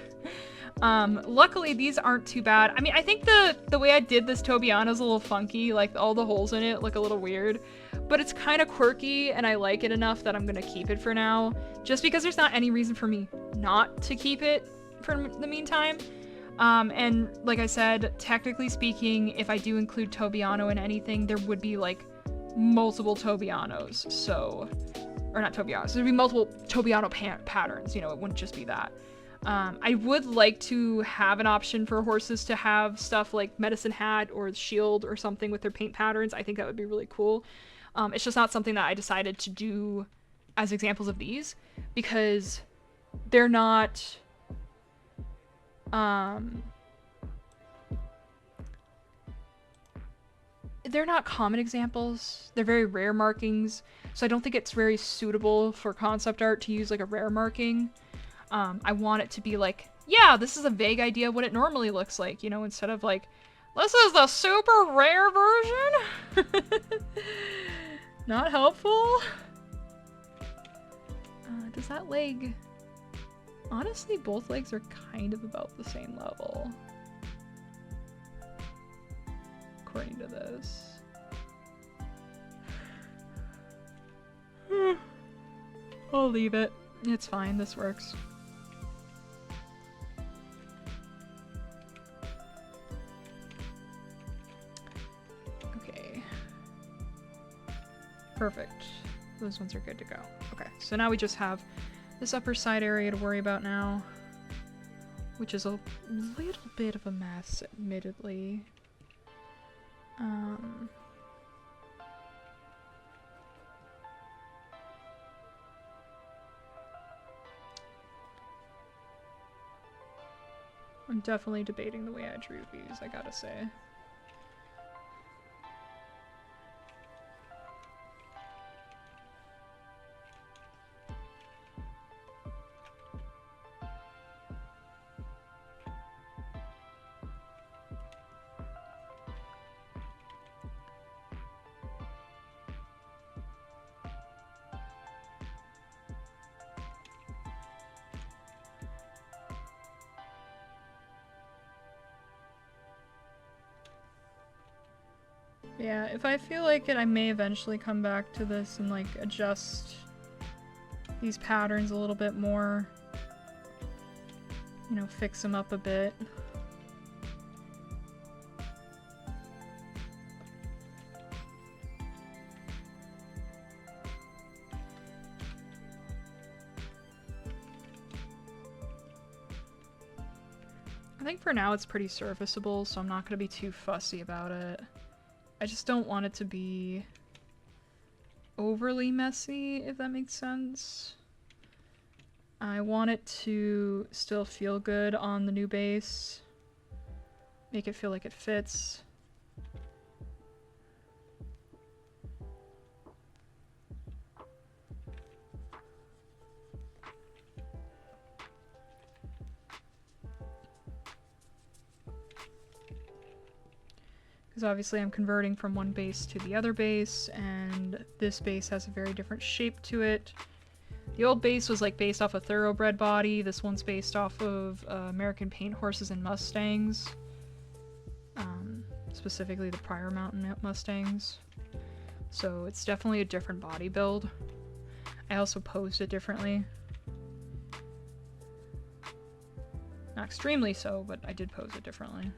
Luckily, these aren't too bad. I mean, I think the way I did this Tobiano is a little funky. Like, all the holes in it look a little weird. But it's kind of quirky, and I like it enough that I'm going to keep it for now. Just because there's not any reason for me not to keep it for the meantime. And like I said, technically speaking, if I do include Tobiano in anything, there would be, like, multiple Tobianos. So... or not Tobianos, there'd be multiple Tobiano patterns, you know, it wouldn't just be that. I would like to have an option for horses to have stuff like Medicine Hat or Shield or something with their paint patterns. I think that would be really cool. It's just not something that I decided to do as examples of these because they're not... they're not common examples. They're very rare markings, so I don't think it's very suitable for concept art to use like a rare marking. I want it to be like, yeah, this is a vague idea of what it normally looks like, you know, instead of like, this is the super rare version. Not helpful. Does that leg... honestly, both legs are kind of about the same level. According to this. I'll leave it. It's fine, this works. Okay. Perfect. Those ones are good to go. Okay, so now we just have this upper side area to worry about now, which is a little bit of a mess, admittedly. I'm definitely debating the way I drew these, I gotta say. Yeah, if I feel like it, I may eventually come back to this and, like, adjust these patterns a little bit more. You know, fix them up a bit. I think for now it's pretty serviceable, so I'm not going to be too fussy about it. I just don't want it to be overly messy, if that makes sense. I want it to still feel good on the new base. Make it feel like it fits. Because obviously I'm converting from one base to the other base, and this base has a very different shape to it. The old base was like based off a thoroughbred body. This one's based off of American paint horses and Mustangs. Specifically the Prior Mountain Mustangs. So it's definitely a different body build. I also posed it differently. Not extremely so, but I did pose it differently.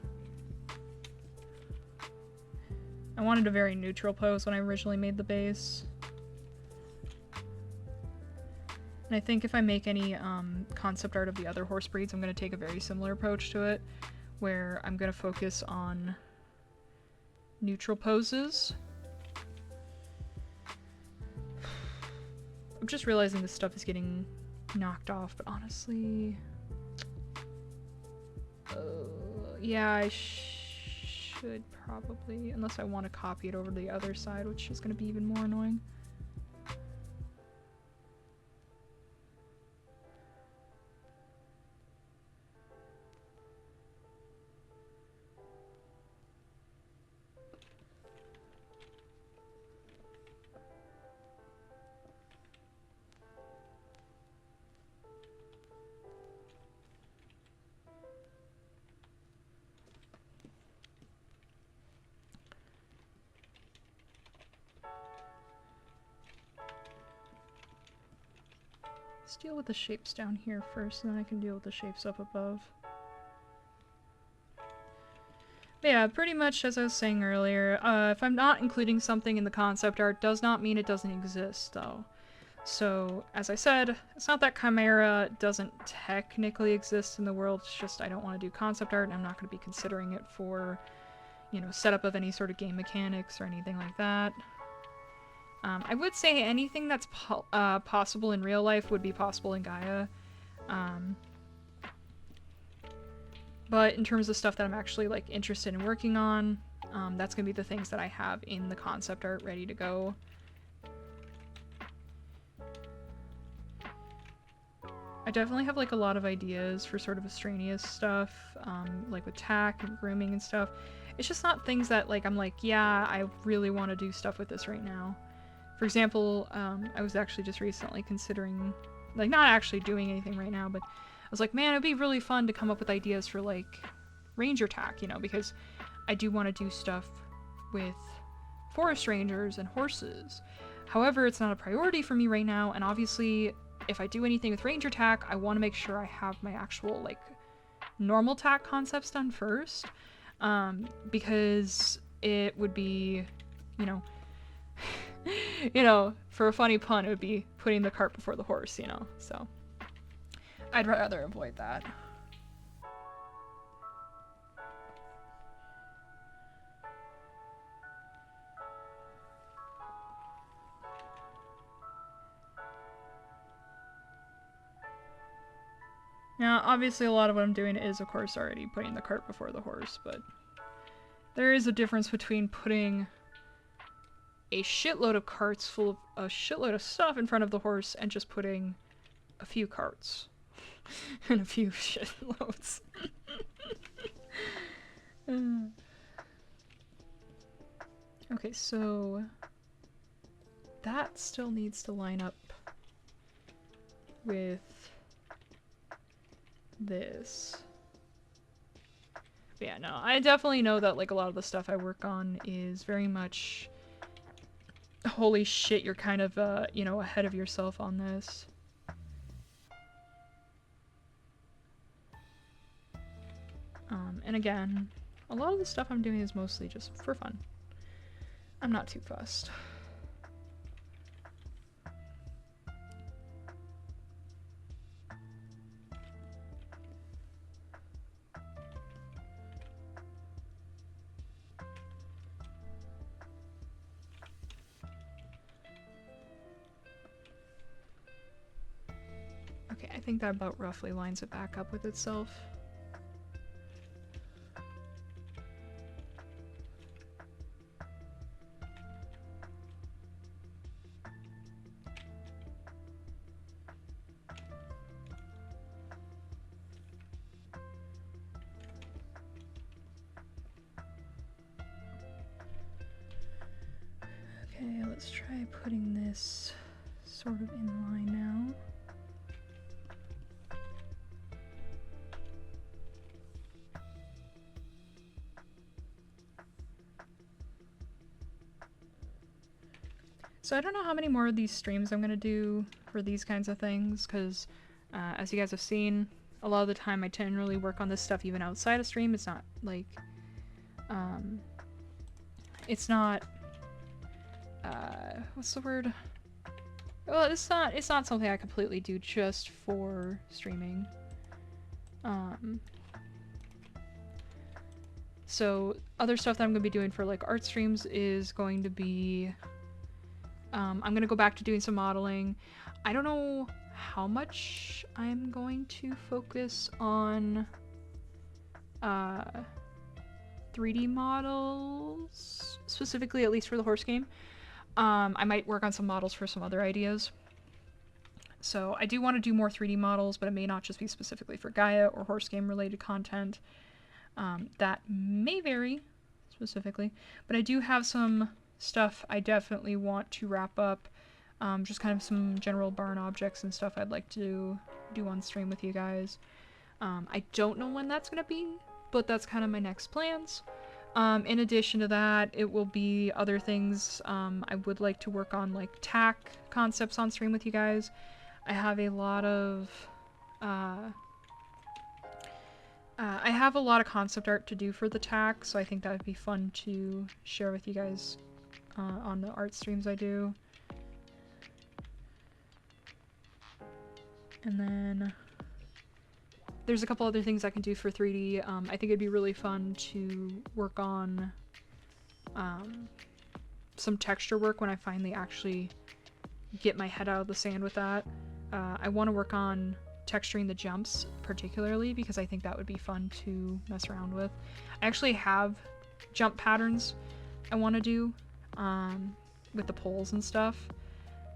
I wanted a very neutral pose when I originally made the base. And I think if I make any concept art of the other horse breeds, I'm going to take a very similar approach to it, where I'm going to focus on neutral poses. I'm just realizing this stuff is getting knocked off, but honestly... yeah, I should probably, unless I want to copy it over to the other side, which is going to be even more annoying. Let's deal with the shapes down here first, and then I can deal with the shapes up above. But yeah, pretty much as I was saying earlier, if I'm not including something in the concept art, does not mean it doesn't exist, though. So, as I said, it's not that Chimera doesn't technically exist in the world, it's just I don't want to do concept art, and I'm not going to be considering it for, you know, setup of any sort of game mechanics or anything like that. I would say anything that's possible in real life would be possible in Gaia. But in terms of stuff that I'm actually like interested in working on, that's gonna be the things that I have in the concept art ready to go. I definitely have like a lot of ideas for sort of extraneous stuff, like with tack and grooming and stuff. It's just not things that like I'm like, yeah, I really want to do stuff with this right now. For example, I was actually just recently considering, like, not actually doing anything right now, but I was like, man, it'd be really fun to come up with ideas for, like, ranger tack, you know, because I do want to do stuff with forest rangers and horses. However, it's not a priority for me right now, and obviously, if I do anything with ranger tack, I want to make sure I have my actual, like, normal tack concepts done first, because it would be, you know, you know, for a funny pun, it would be putting the cart before the horse, you know, so I'd rather avoid that. Now, obviously a lot of what I'm doing is, of course, already putting the cart before the horse, but there is a difference between putting a shitload of carts full of a shitload of stuff in front of the horse and just putting a few carts and a few shitloads. Okay, so that still needs to line up with this. But yeah, no, I definitely know that like a lot of the stuff I work on is very much holy shit, you're kind of, you know, ahead of yourself on this. And again, a lot of the stuff I'm doing is mostly just for fun. I'm not too fussed. I think that about roughly lines it back up with itself. Okay, let's try putting this sort of in line now. So I don't know how many more of these streams I'm gonna do for these kinds of things, because as you guys have seen, a lot of the time I tend to really work on this stuff even outside of stream. It's not like, it's not, what's the word? Well, it's not something I completely do just for streaming. So other stuff that I'm gonna be doing for like art streams is going to be, I'm gonna go back to doing some modeling. I don't know how much I'm going to focus on 3D models, specifically at least for the horse game. I might work on some models for some other ideas. So I do want to do more 3D models, but it may not just be specifically for Gaia or horse game related content. That may vary specifically, but I do have some stuff I definitely want to wrap up. Just kind of some general barn objects and stuff I'd like to do on stream with you guys. I don't know when that's going to be, but that's kind of my next plans. In addition to that, it will be other things. I would like to work on like tack concepts on stream with you guys. I have a lot of concept art to do for the tack, so I think that would be fun to share with you guys on the art streams I do. And then there's a couple other things I can do for 3D. I think it'd be really fun to work on some texture work when I finally actually get my head out of the sand with that. I want to work on texturing the jumps particularly because I think that would be fun to mess around with. I actually have jump patterns I want to do with the poles and stuff.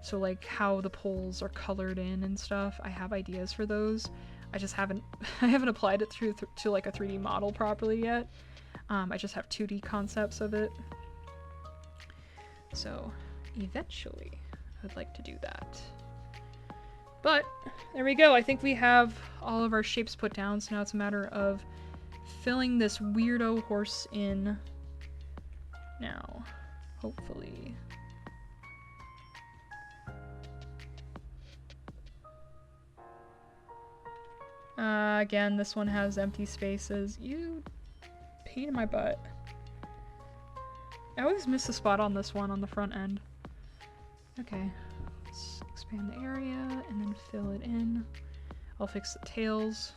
So like how the poles are colored in and stuff. I have ideas for those. I just haven't I haven't applied it through to like a 3D model properly yet. I just have 2D concepts of it. So eventually I would like to do that. But there we go. I think we have all of our shapes put down, so now it's a matter of filling this weirdo horse in now, hopefully. Again, this one has empty spaces. You pain in my butt. I always miss a spot on this one on the front end. Okay, let's expand the area and then fill it in. I'll fix the tails.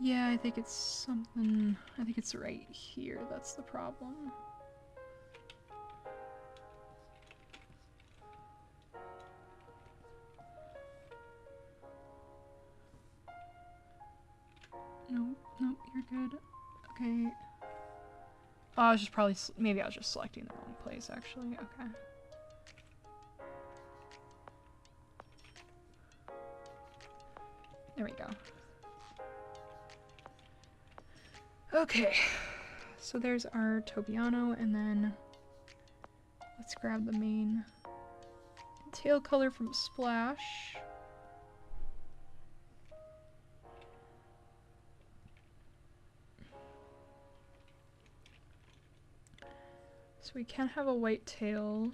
Yeah, I think it's something, I think it's right here that's the problem. Nope, nope, you're good. Okay. Oh, I was just probably, maybe I was just selecting the wrong place, actually. Okay. There we go. Okay. So there's our Tobiano, and then let's grab the main tail color from Splash. So we can have a white tail,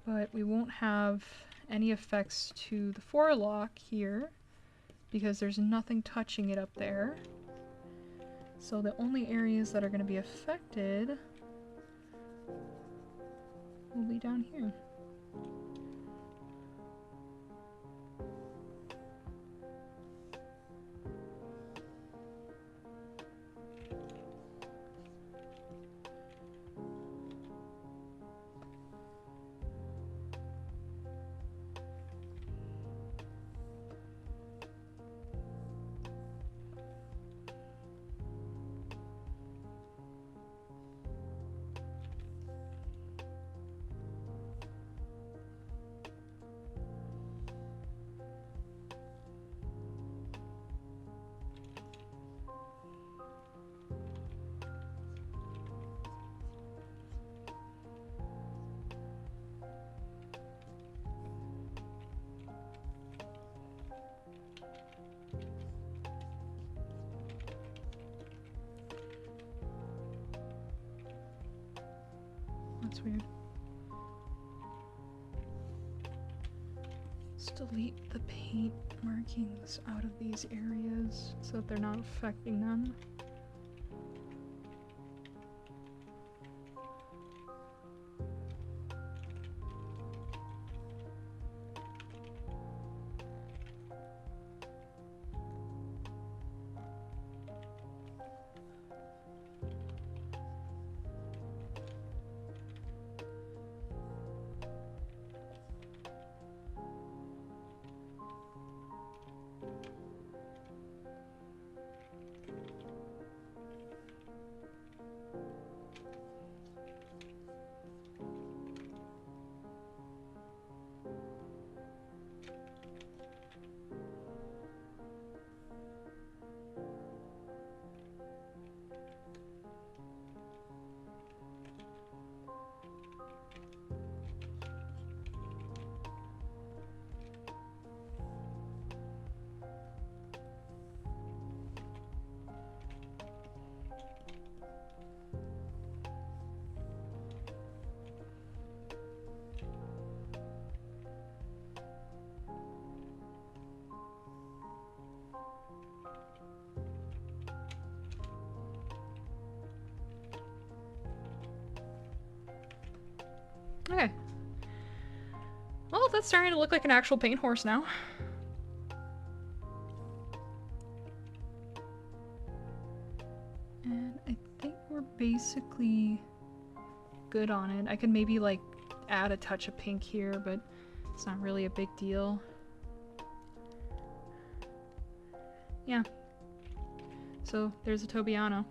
but we won't have any effects to the forelock here because there's nothing touching it up there. So the only areas that are going to be affected will be down here. That's weird. Let's delete the paint markings out of these areas so that they're not affecting them. Okay. Well, that's starting to look like an actual paint horse now. And I think we're basically good on it. I could maybe like add a touch of pink here, but it's not really a big deal. Yeah. So there's a Tobiano.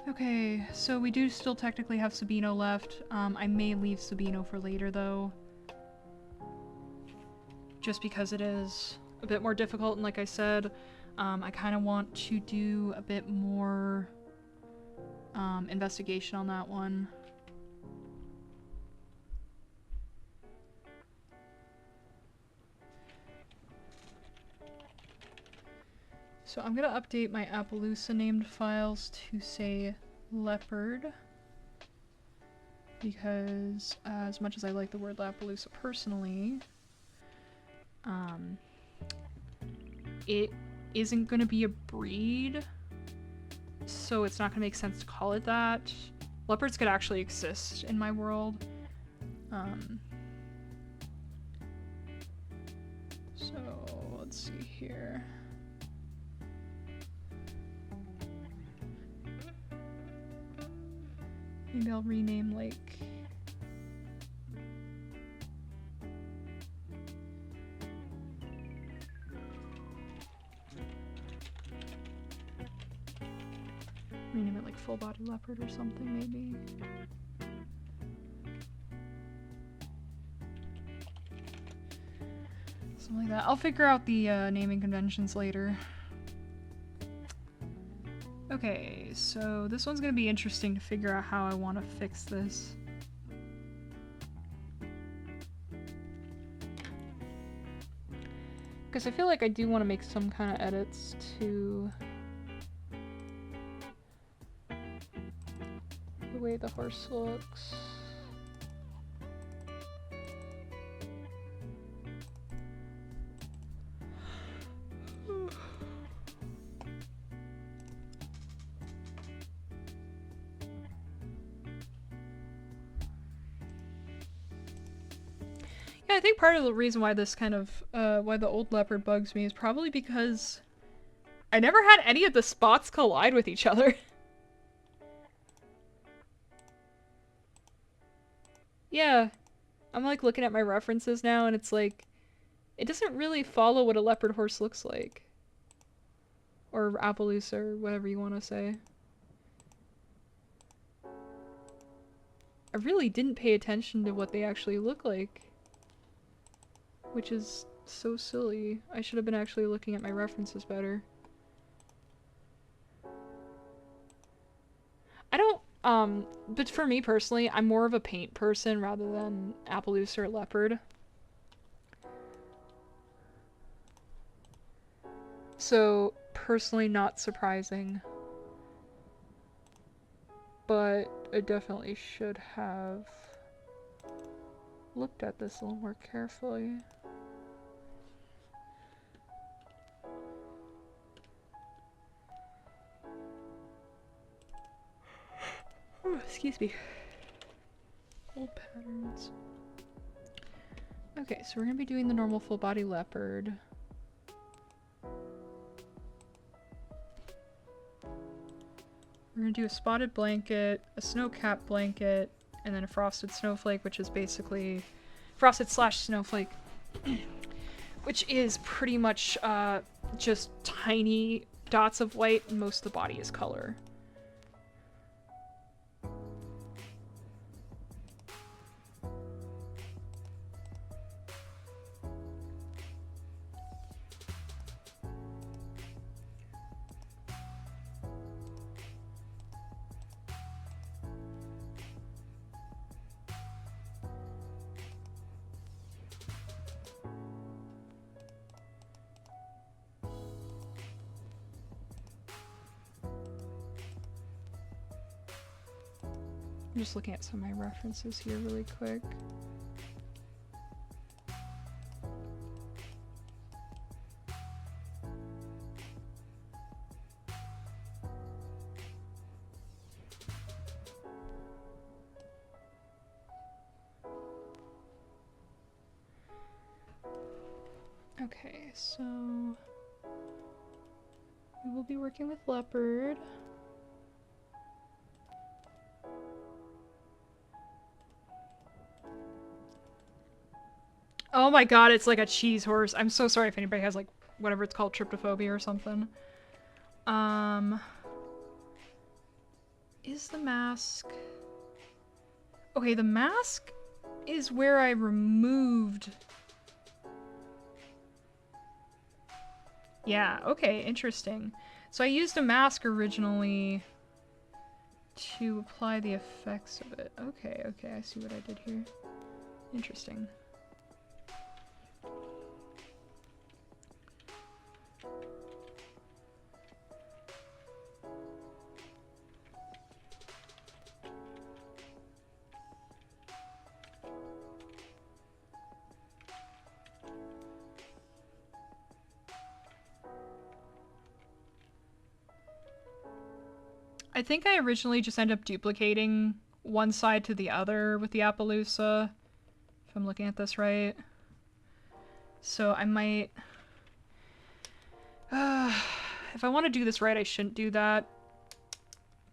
Okay, so we do still technically have Sabino left. I may leave Sabino for later though. Just because it is a bit more difficult, and like I said, I kind of want to do a bit more investigation on that one. So I'm gonna update my Appaloosa named files to say leopard, because as much as I like the word Appaloosa personally, it isn't gonna be a breed, so it's not gonna make sense to call it that. Leopards could actually exist in my world. So let's see here. Maybe I'll rename like rename it like full body leopard or something maybe. Something like that. I'll figure out the naming conventions later. Okay, so this one's gonna be interesting to figure out how I want to fix this. Because I feel like I do want to make some kind of edits to the way the horse looks. I think part of the reason why this kind of, why the old leopard bugs me is probably because I never had any of the spots collide with each other. Yeah, I'm like looking at my references now and it's like, it doesn't really follow what a leopard horse looks like. Or Appaloosa, or whatever you want to say. I really didn't pay attention to what they actually look like. Which is so silly. I should have been actually looking at my references better. I don't, but for me personally, I'm more of a paint person rather than Appaloosa or leopard. So, personally not surprising. but I definitely should have looked at this a little more carefully. Oh, excuse me. Old patterns. Okay, so we're gonna be doing the normal full body leopard. We're gonna do a spotted blanket, a snow cap blanket, and then a frosted snowflake, which is basically frosted slash snowflake, which is pretty much just tiny dots of white, and most of the body is color. I'm just looking at some of my references here really quick. Okay, so we will be working with leopard. Oh my god, it's like a cheese horse. I'm so sorry if anybody has like whatever it's called, tryptophobia or something. Is the mask... Okay, the mask is where I removed... Yeah, okay, interesting. So I used a mask originally to apply the effects of it. Okay, okay, I see what I did here. Interesting. I think I originally just ended up duplicating one side to the other with the Appaloosa, if I'm looking at this right. So I might... if I want to do this right, I shouldn't do that.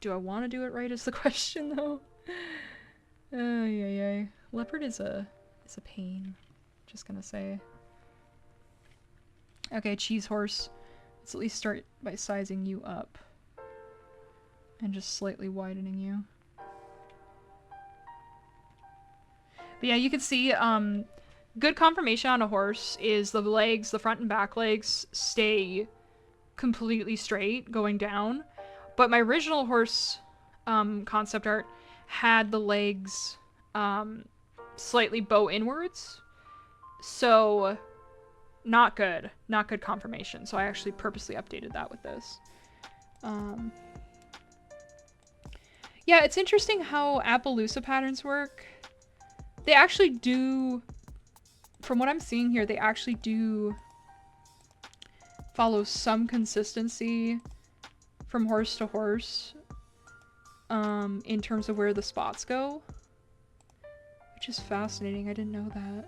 Do I want to do it right is the question, though. Yeah. Leopard is a pain. Just gonna say. Okay, cheese horse. Let's at least start by sizing you up. And just slightly widening you. But yeah, you can see, good confirmation on a horse is the legs, the front and back legs, stay completely straight going down. But my original horse concept art had the legs slightly bow inwards. So not good. Not good confirmation. So I actually purposely updated that with this. Yeah, it's interesting how Appaloosa patterns work. They actually do, from what I'm seeing here, they actually do follow some consistency from horse to horse in terms of where the spots go. Which is fascinating, I didn't know that.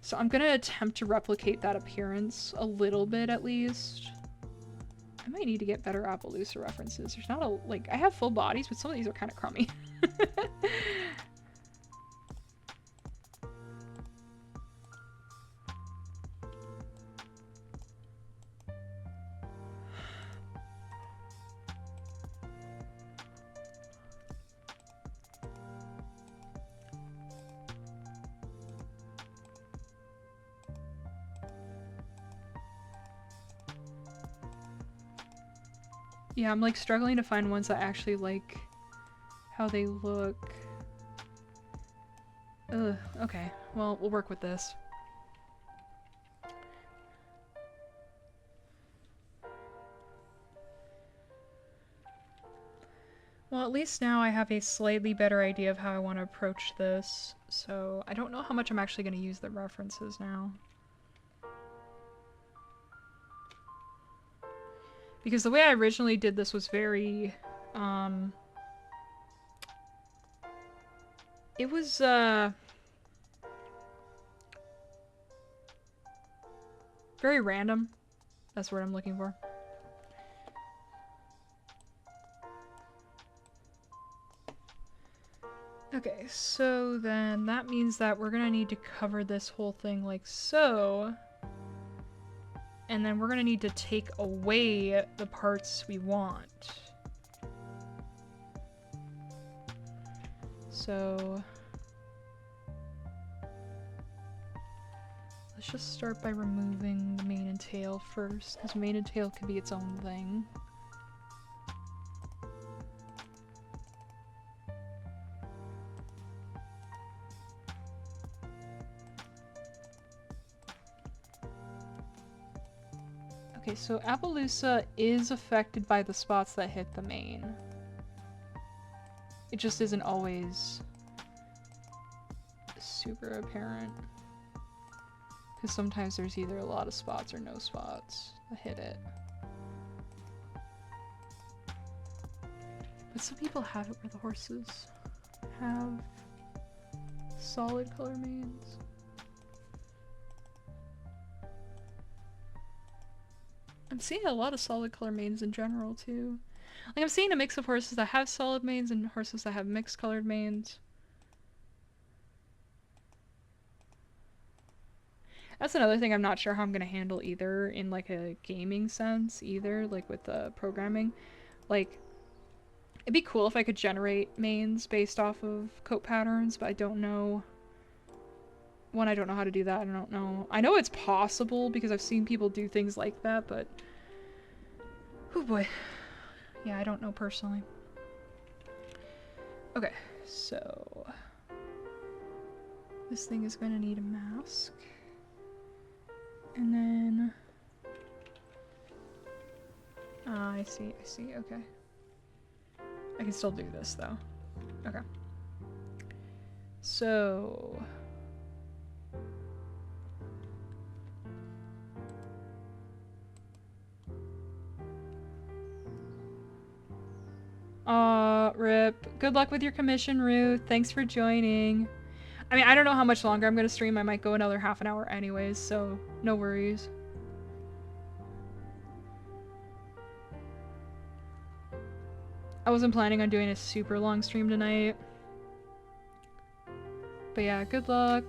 So I'm gonna attempt to replicate that appearance a little bit at least. I might need to get better Appaloosa references. There's not a, like, I have full bodies, but some of these are kind of crummy. Yeah, I'm like struggling to find ones that actually like how they look. Ugh, okay. Well, we'll work with this. Well, at least now I have a slightly better idea of how I want to approach this, so I don't know how much I'm actually going to use the references now. Because the way I originally did this was very, it was, very random. That's what I'm looking for. Okay, so then that means that we're gonna need to cover this whole thing like so. And then we're gonna need to take away the parts we want. So let's just start by removing the mane and tail first, because mane and tail can be its own thing. Okay, so Appaloosa is affected by the spots that hit the mane. It just isn't always super apparent. Because sometimes there's either a lot of spots or no spots that hit it. But some people have it where the horses have solid color manes. I'm seeing a lot of solid color manes in general too. Like I'm seeing a mix of horses that have solid manes and horses that have mixed colored manes. That's another thing I'm not sure how I'm gonna handle either in like a gaming sense either, like with the programming. Like it'd be cool if I could generate manes based off of coat patterns, but I don't know. One, I don't know how to do that. I don't know. I know it's possible because I've seen people do things like that, but oh boy. Yeah, I don't know personally. Okay, so this thing is going to need a mask. And then I see, okay. I can still do this though. Okay. So rip. Good luck with your commission, Ruth. Thanks for joining. I mean, I don't know how much longer I'm gonna stream. I might go another half an hour anyways, so no worries. I wasn't planning on doing a super long stream tonight. But yeah, good luck.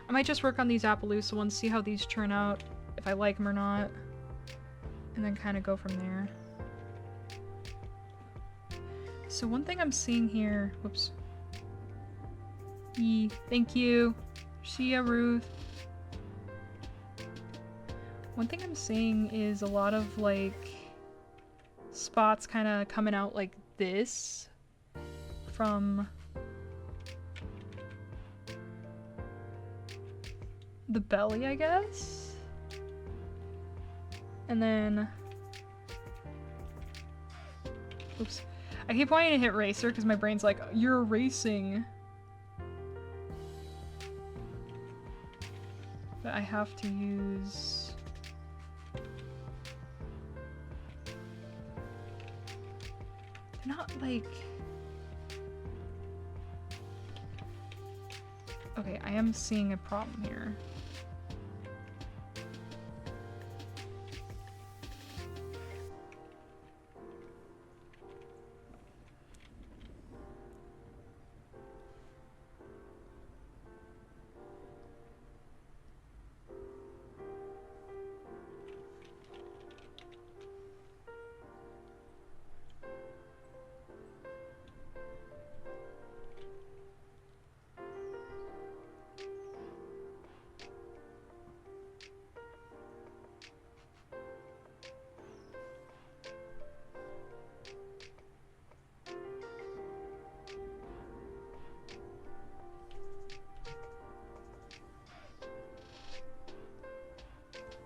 I might just work on these Appaloosa ones, see how these turn out, if I like them or not. And then kind of go from there. So one thing I'm seeing here, whoops. Thank you. Shia, Ruth. One thing I'm seeing is a lot of like spots kind of coming out like this from the belly, I guess. And then, oops. I keep wanting to hit racer because my brain's like, you're racing. But I have to use... They're not like... Okay, I am seeing a problem here.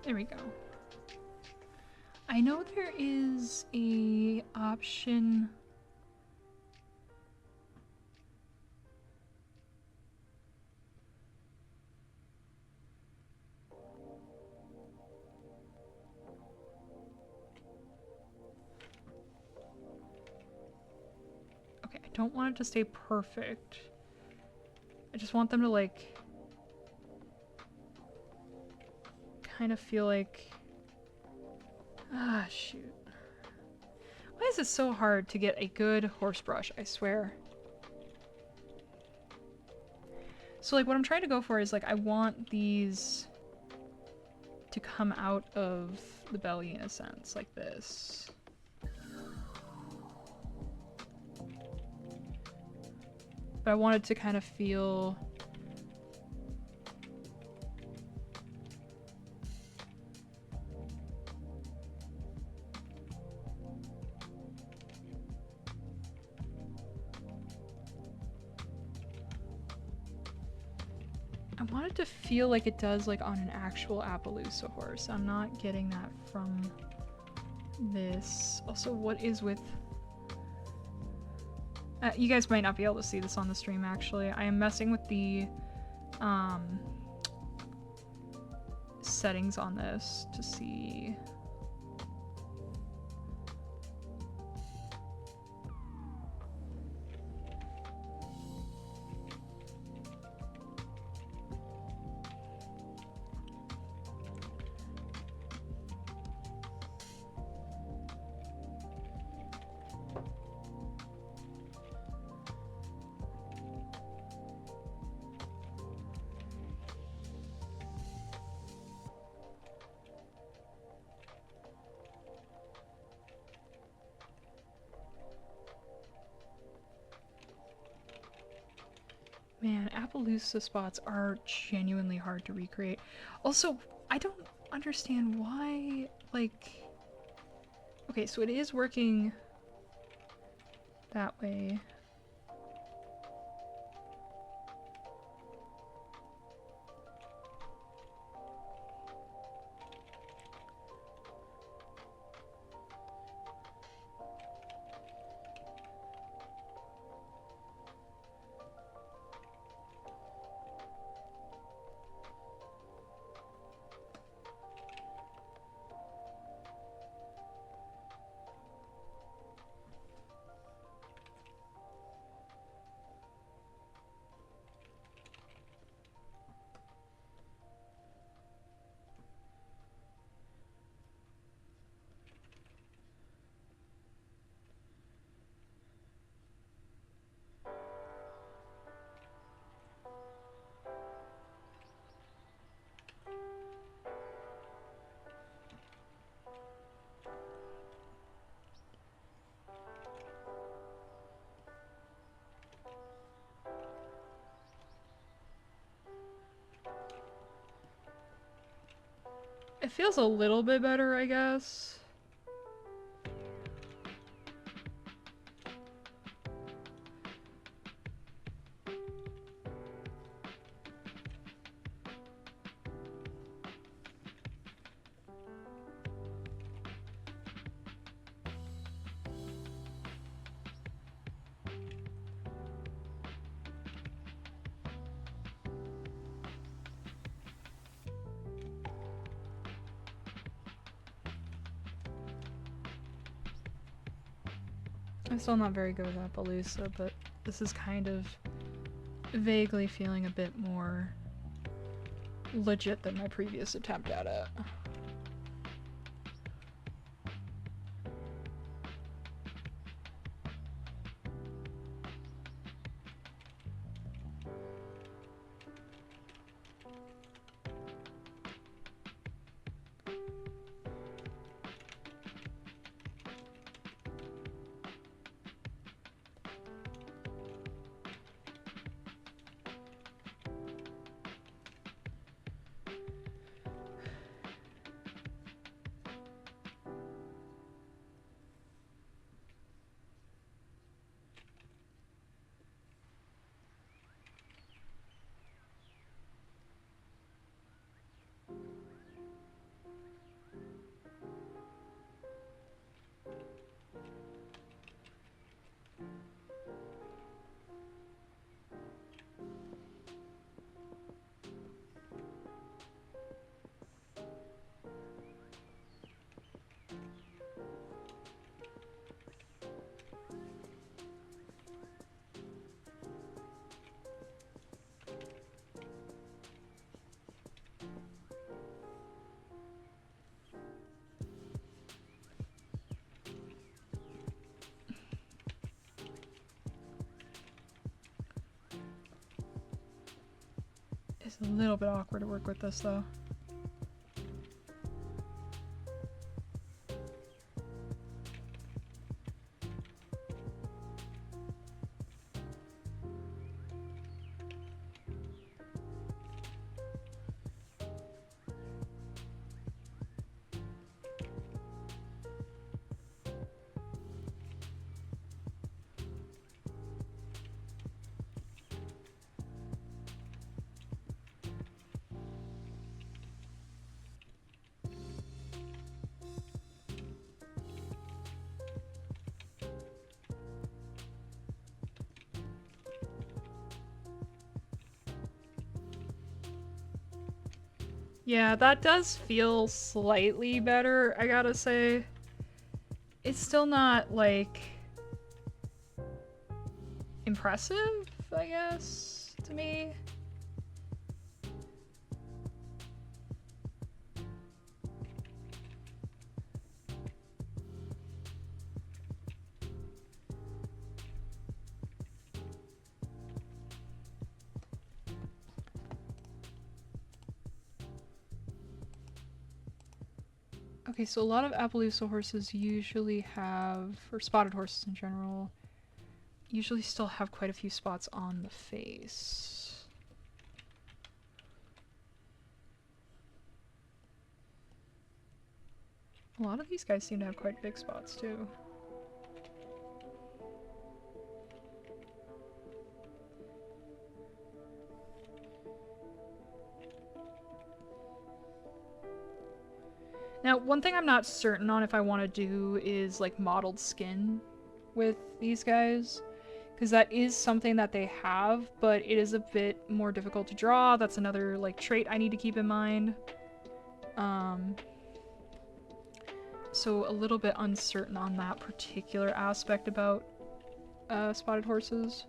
There we go. I know there is a option don't want it to stay perfect. I just want them to like kind of feel like, ah, shoot. Why is it so hard to get a good horse brush? I swear. So like what I'm trying to go for is like I want these to come out of the belly in a sense, like this. But I want it to kind of feel like it does like on an actual Appaloosa horse. I'm not getting that from this. Also, what is with... you guys might not be able to see this on the stream actually. I am messing with the settings on this to see... Man, Appaloosa spots are genuinely hard to recreate. Also, I don't understand why, like... Okay, so it is working that way. It feels a little bit better, I guess. I'm still not very good with Appaloosa, but this is kind of vaguely feeling a bit more legit than my previous attempt at it. It's a little bit awkward to work with this though. Yeah, that does feel slightly better, I gotta say. It's still not, like, impressive, I guess, to me. Okay, so a lot of Appaloosa horses usually have, or spotted horses in general, usually still have quite a few spots on the face. A lot of these guys seem to have quite big spots too. Now, one thing I'm not certain on if I want to do is like mottled skin with these guys, because that is something that they have, but it is a bit more difficult to draw. That's another like trait I need to keep in mind. So a little bit uncertain on that particular aspect about spotted horses.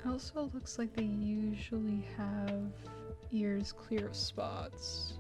Also looks like they usually have ears clear of spots.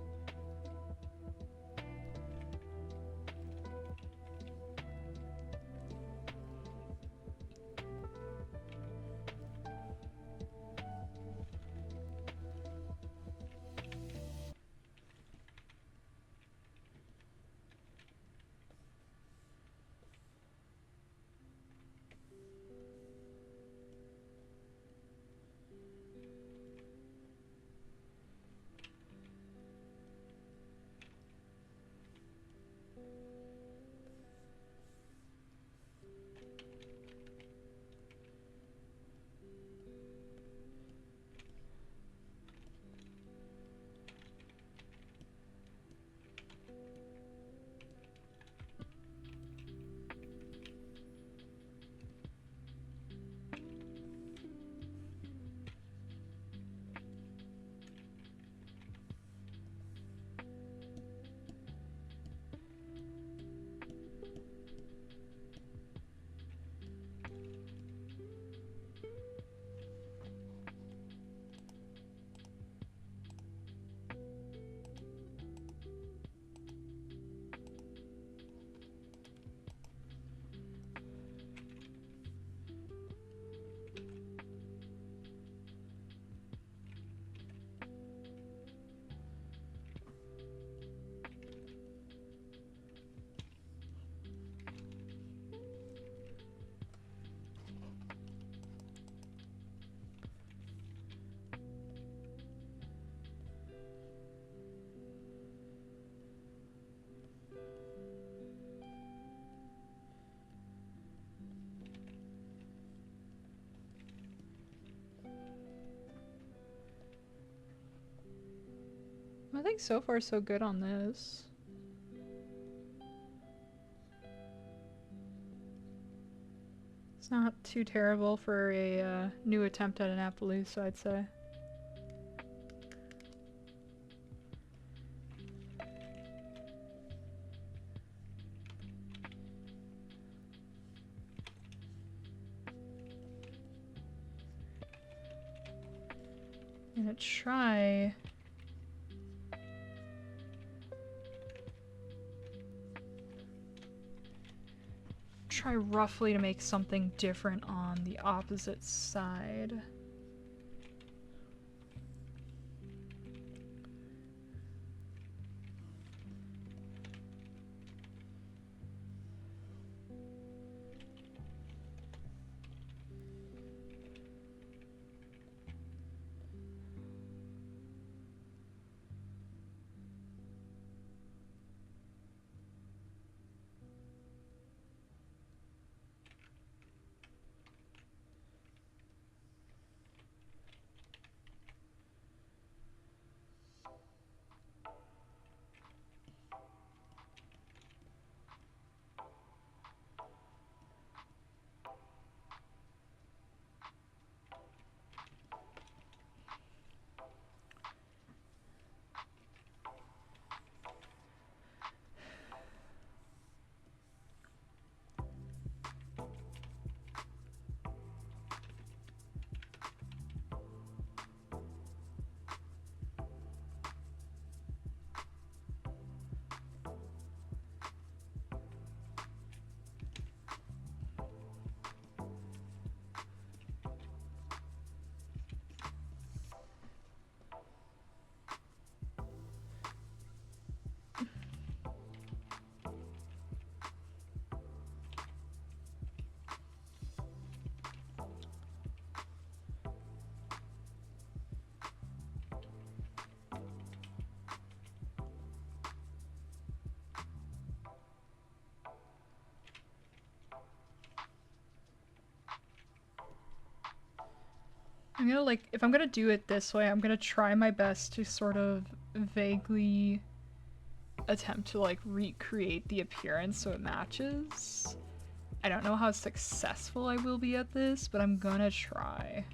I think so far so good on this. It's not too terrible for a new attempt at an Appaloosa, I'd say. I'm gonna try roughly to make something different on the opposite side. I'm gonna like, if I'm gonna do it this way, I'm gonna try my best to sort of vaguely attempt to like recreate the appearance so it matches. I don't know how successful I will be at this, but I'm gonna try.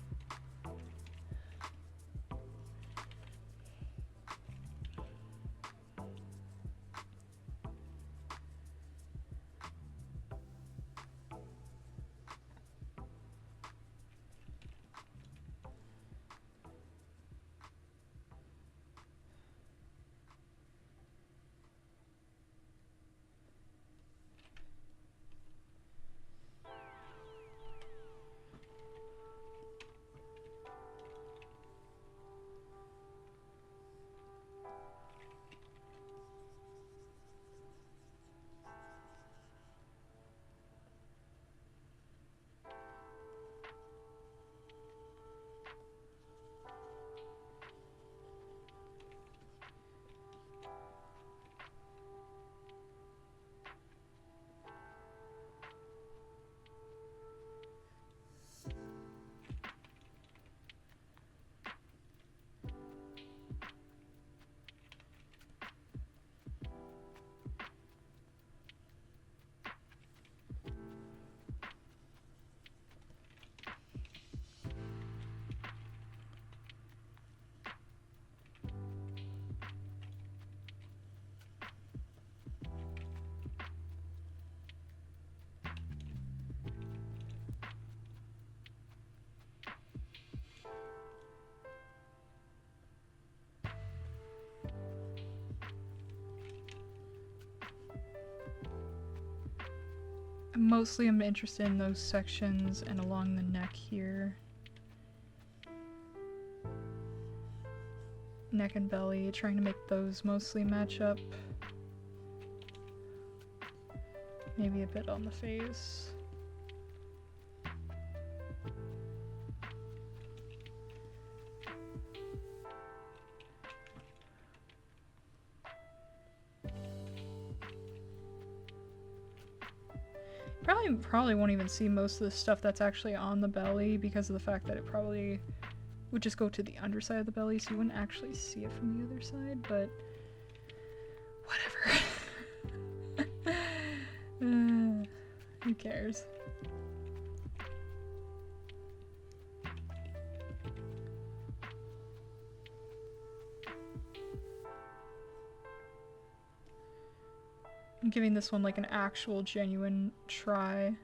Mostly I'm interested in those sections and along the neck here. Neck and belly, trying to make those mostly match up. Maybe a bit on the face. Probably won't even see most of the stuff that's actually on the belly because of the fact that it probably would just go to the underside of the belly, so you wouldn't actually see it from the other side, but whatever. Who cares? I'm giving this one like an actual genuine try.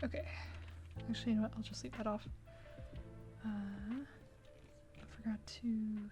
Okay. Actually, you know what? I'll just leave that off. I forgot to...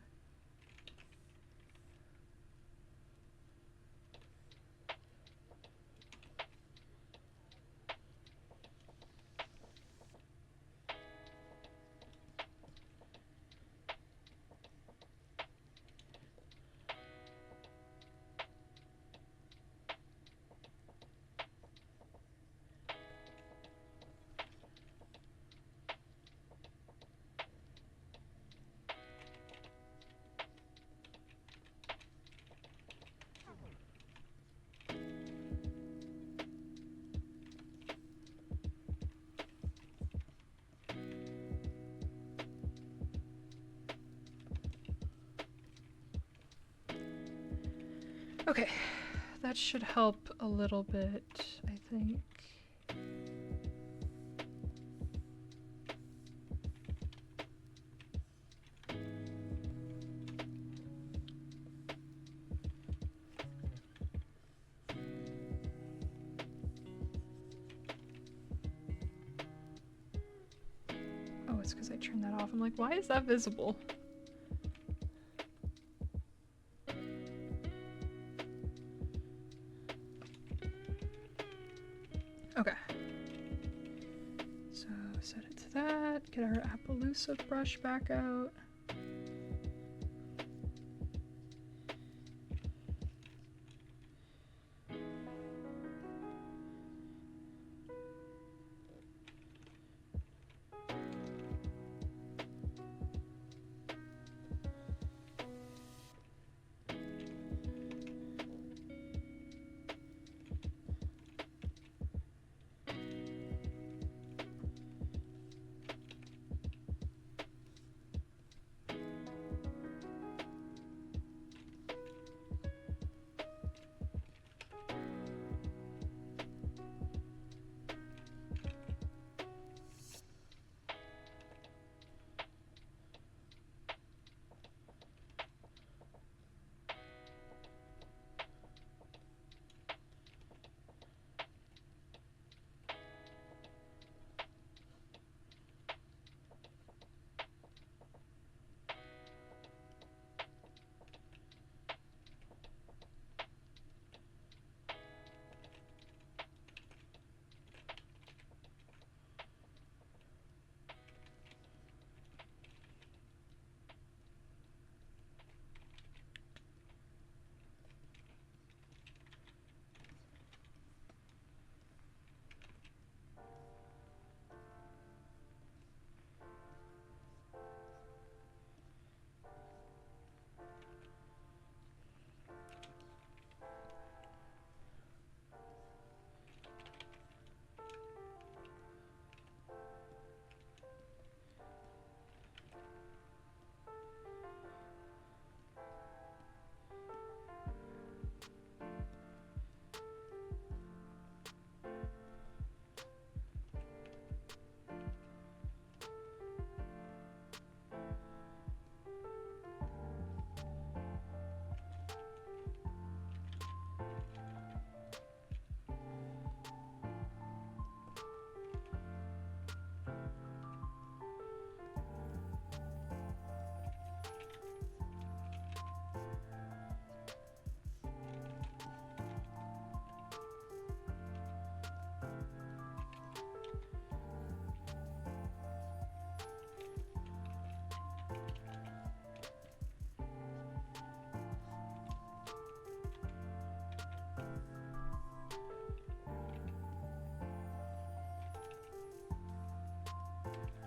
Okay, that should help a little bit, I think. Oh, it's because I turned that off. I'm like, why is that visible? Okay. So set it to that. Get our Appaloosa brush back out.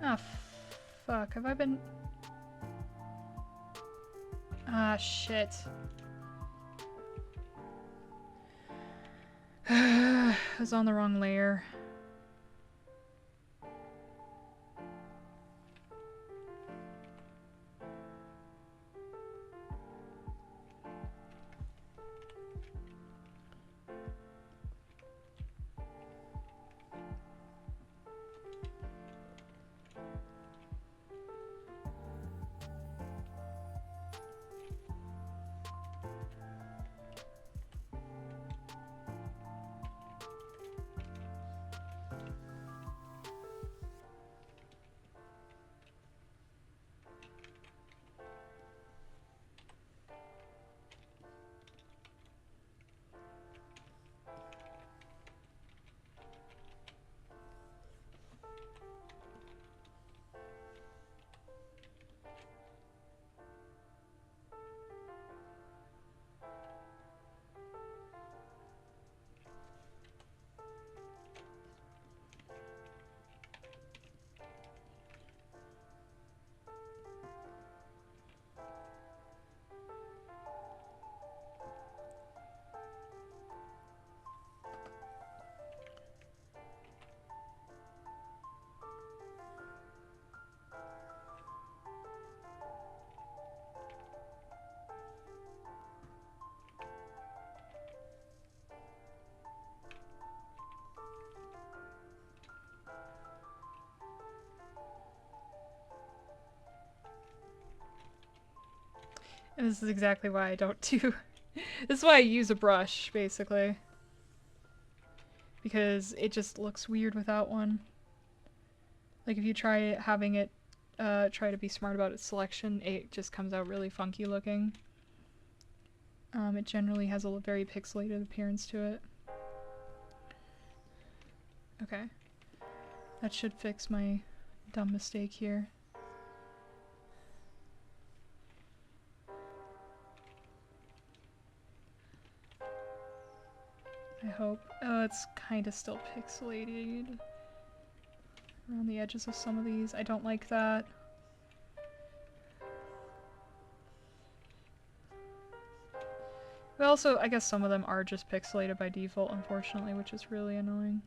Ah, fuck. Have I been... Ah, shit. I was on the wrong layer. And this is exactly why I don't do... This is why I use a brush, basically. Because it just looks weird without one. Like, if you try having it, try to be smart about its selection, it just comes out really funky looking. It generally has a very pixelated appearance to it. Okay. That should fix my dumb mistake here. I hope. Oh, it's kind of still pixelated around the edges of some of these. I don't like that. But also, I guess some of them are just pixelated by default, unfortunately, which is really annoying.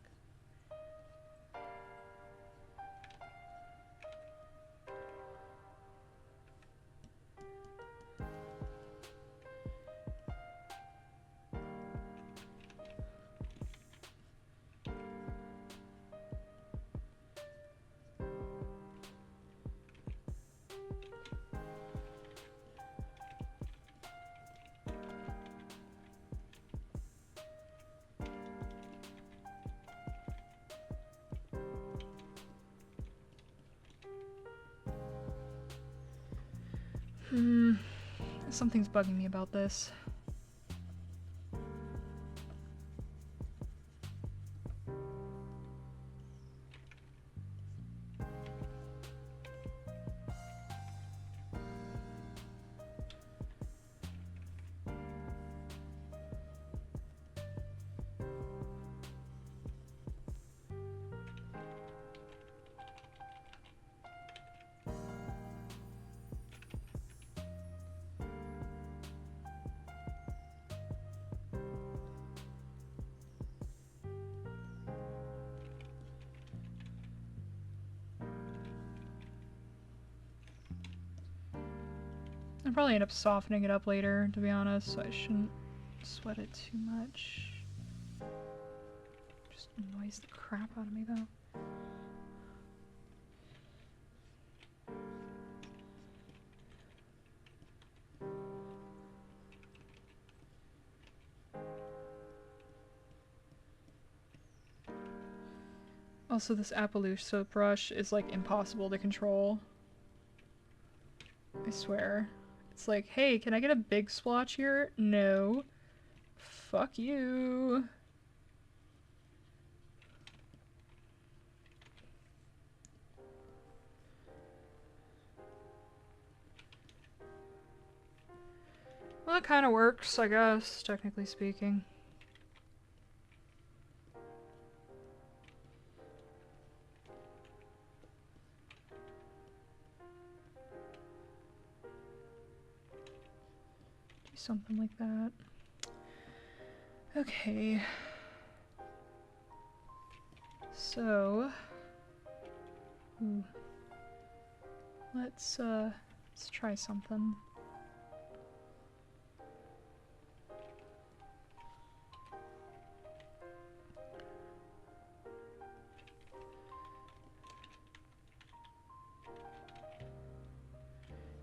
Something's bugging me about this. I'll probably end up softening it up later, to be honest, so I shouldn't sweat it too much. Just annoys the crap out of me, though. Also, this Appaloosa soap brush is, like, impossible to control. I swear. It's like, hey, can I get a big splotch here? No. Fuck you. Well, it kind of works, I guess, technically speaking. something like that. Okay. So, ooh. Let's try something.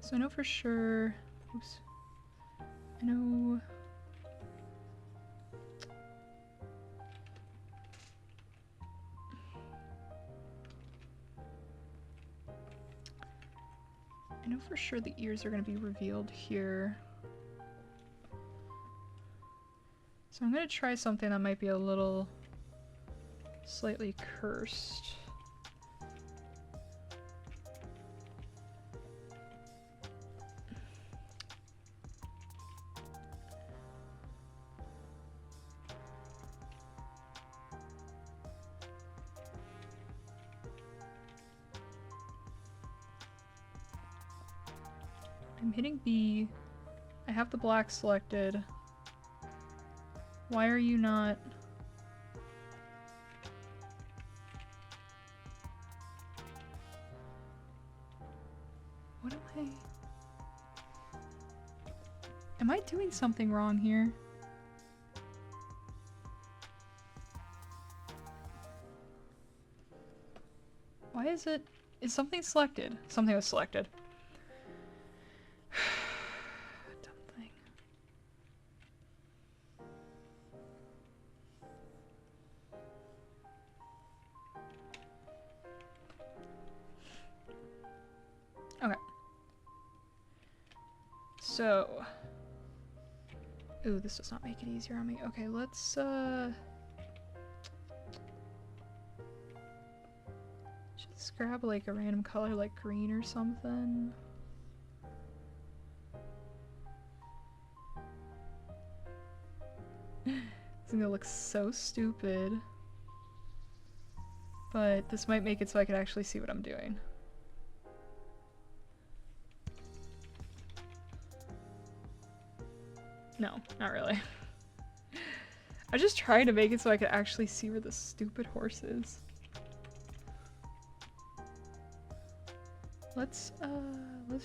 So I know for sure, oops, I know for sure the ears are going to be revealed here. So I'm going to try something that might be a little slightly cursed. I'm hitting B. I have the black selected. Why are you not... What am I... Am I doing something wrong here? Why is it... Is something selected? Something was selected. Dumb thing. Okay. So... Ooh, this does not make it easier on me. Okay, let's, just grab, like, a random color like green or something. It's gonna look so stupid. But this might make it so I can actually see what I'm doing. No, not really. I just tried to make it so I could actually see where the stupid horse is. Let's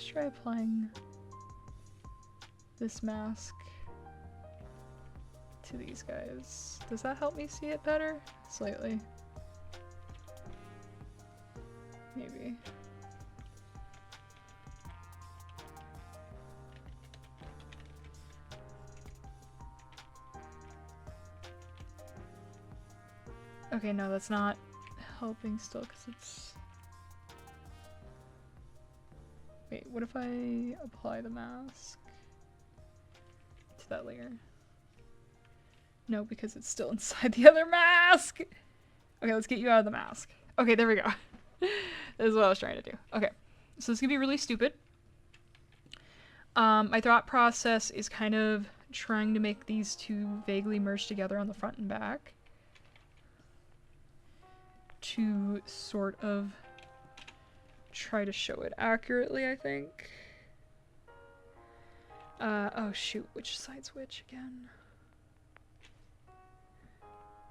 try applying this mask to these guys. Does that help me see it better? Slightly. Maybe. Okay, no, that's not helping still, because it's... Wait, what if I apply the mask to that layer? No, because it's still inside the other mask! Okay, let's get you out of the mask. Okay, there we go. This is what I was trying to do. Okay, so this is gonna be really stupid. My thought process is kind of trying to make these two vaguely merge together on the front and back to sort of try to show it accurately, I think. Oh shoot, which side's which again?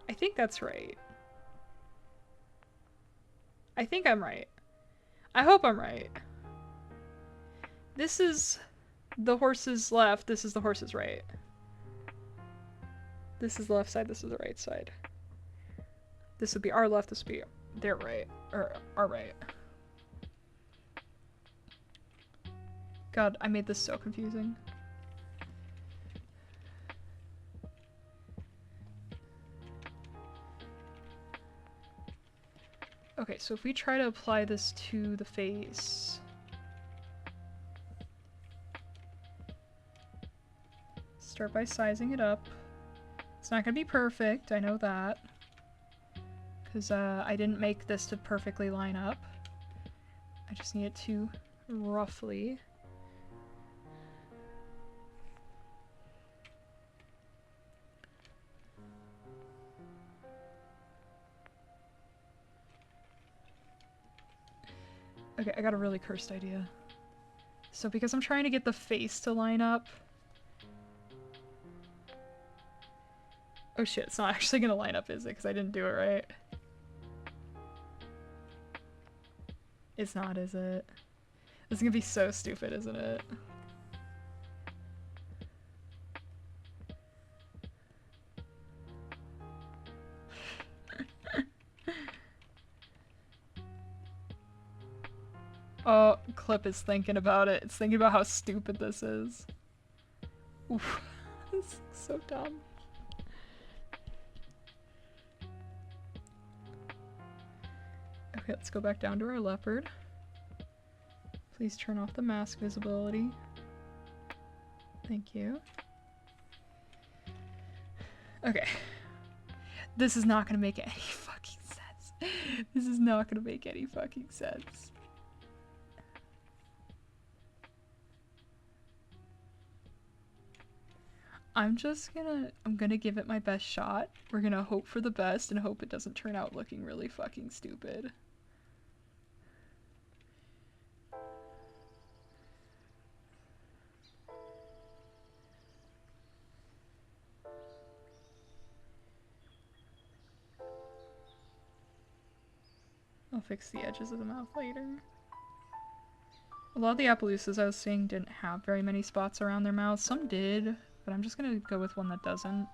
I think that's right. I think I'm right. I hope I'm right. This is the horse's left, this is the horse's right. This is the left side, this is the right side. This would be our left, this would be their right, or our right. God, I made this so confusing. Okay, so if we try to apply this to the face... Start by sizing it up. It's not gonna be perfect, I know that. Because I didn't make this to perfectly line up. I just need it to roughly. Okay, I got a really cursed idea. So because I'm trying to get the face to line up, Oh shit, it's not actually gonna line up, is it? Because I didn't do it right. It's not, is it? This is gonna be so stupid, isn't it? Oh, Clip is thinking about it. It's thinking about how stupid this is. Oof. This is so dumb. Okay, let's go back down to our leopard. Please turn off the mask visibility. Thank you. Okay. This is not gonna make any fucking sense. This is not gonna make any fucking sense. I'm gonna give it my best shot. We're gonna hope for the best and hope it doesn't turn out looking really fucking stupid. I'll fix the edges of the mouth later. A lot of the Appaloosas I was seeing didn't have very many spots around their mouths. Some did, but I'm just gonna go with one that doesn't.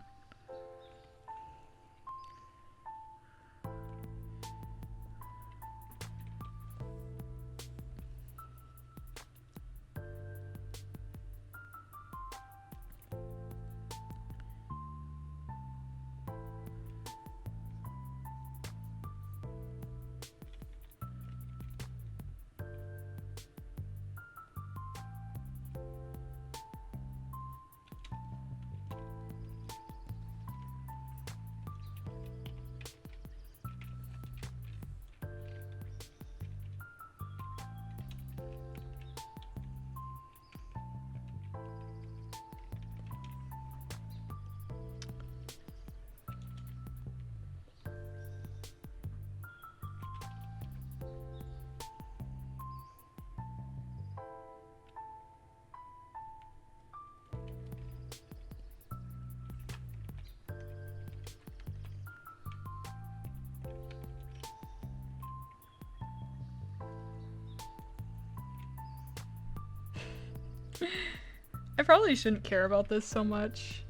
I probably shouldn't care about this so much,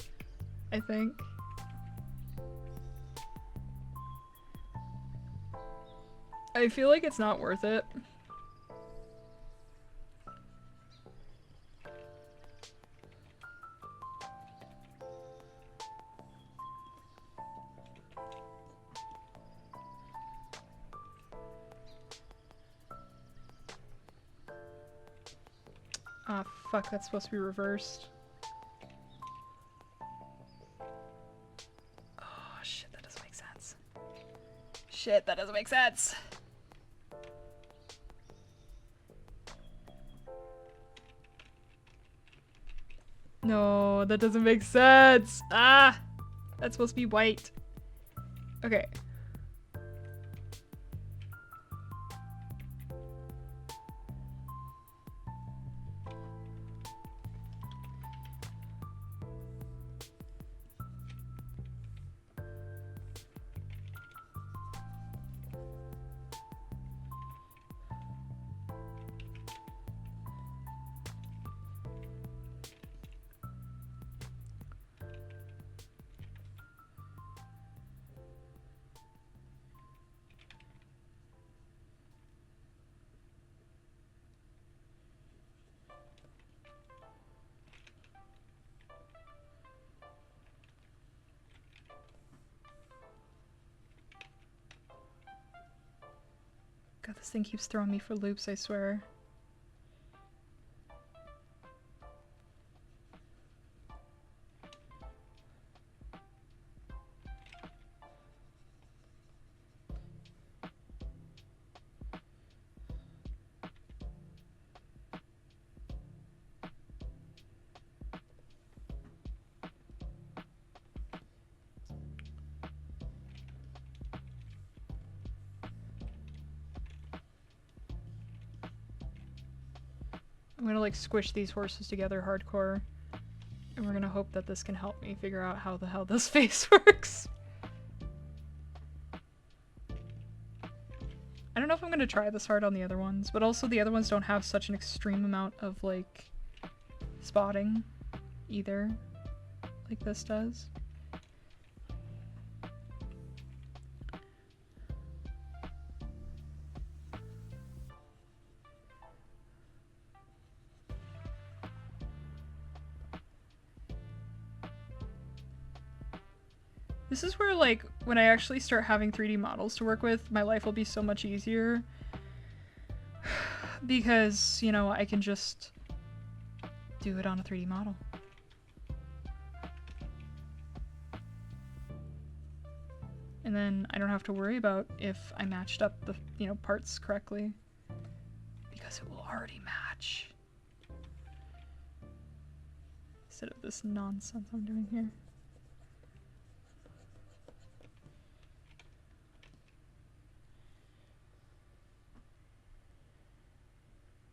I think. I feel like it's not worth it. Ah, fuck, that's supposed to be reversed. Oh, shit, that doesn't make sense. Shit, that doesn't make sense. No, that doesn't make sense. Ah, that's supposed to be white. Okay. God, this thing keeps throwing me for loops, I swear. I'm gonna like squish these horses together hardcore. And we're gonna hope that this can help me figure out how the hell this face works. I don't know if I'm gonna try this hard on the other ones, but also the other ones don't have such an extreme amount of, like, spotting either, like this does. This is where, like, when I actually start having 3D models to work with, my life will be so much easier. Because, you know, I can just do it on a 3D model. And then I don't have to worry about if I matched up the, you know, parts correctly. Because it will already match. Instead of this nonsense I'm doing here.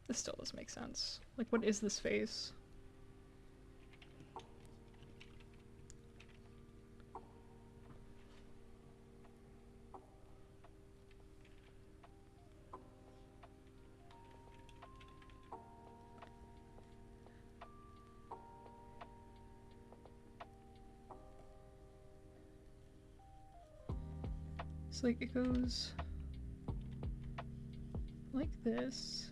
This still doesn't make sense. Like, what is this face? It's like it goes like this.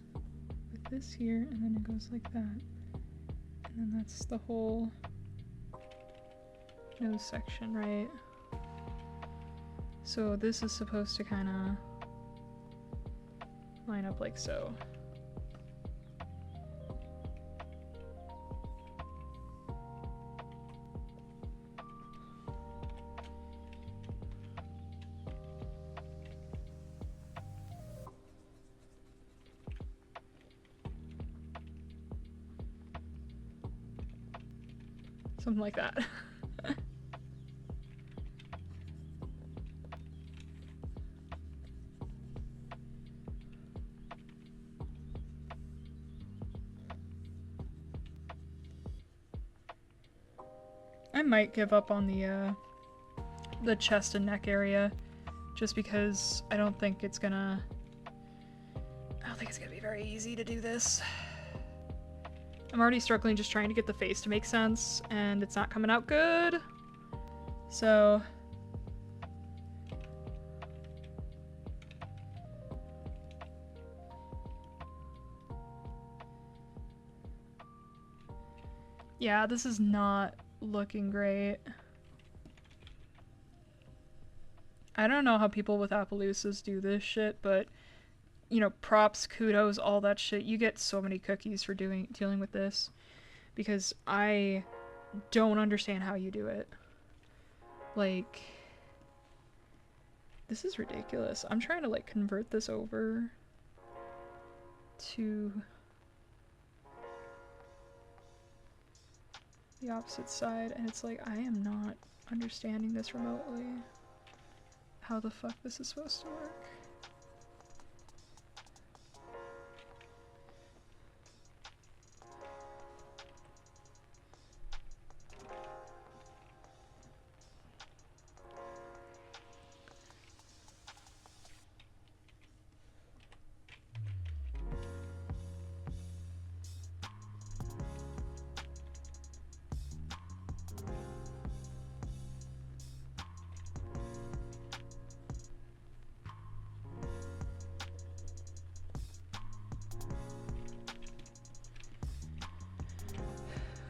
This here, and then it goes like that, and then that's the whole nose section, right? So this is supposed to kind of line up like so. Something like that. I might give up on the chest and neck area, just because I don't think it's gonna be very easy to do this. I'm already struggling just trying to get the face to make sense, and it's not coming out good. So yeah, this is not looking great. I don't know how people with Appaloosas do this shit, but you know, props, kudos, all that shit. You get so many cookies for dealing with this, because I don't understand how you do it. Like, this is ridiculous. I'm trying to like convert this over to the opposite side, and it's like I am not understanding this remotely. How the fuck this is supposed to work.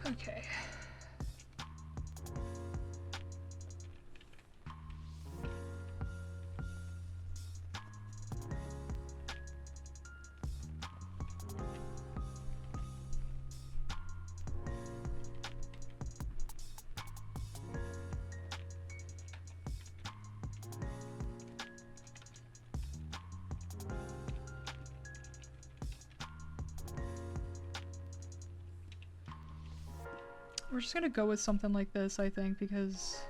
Okay. We're just gonna go with something like this, I think, because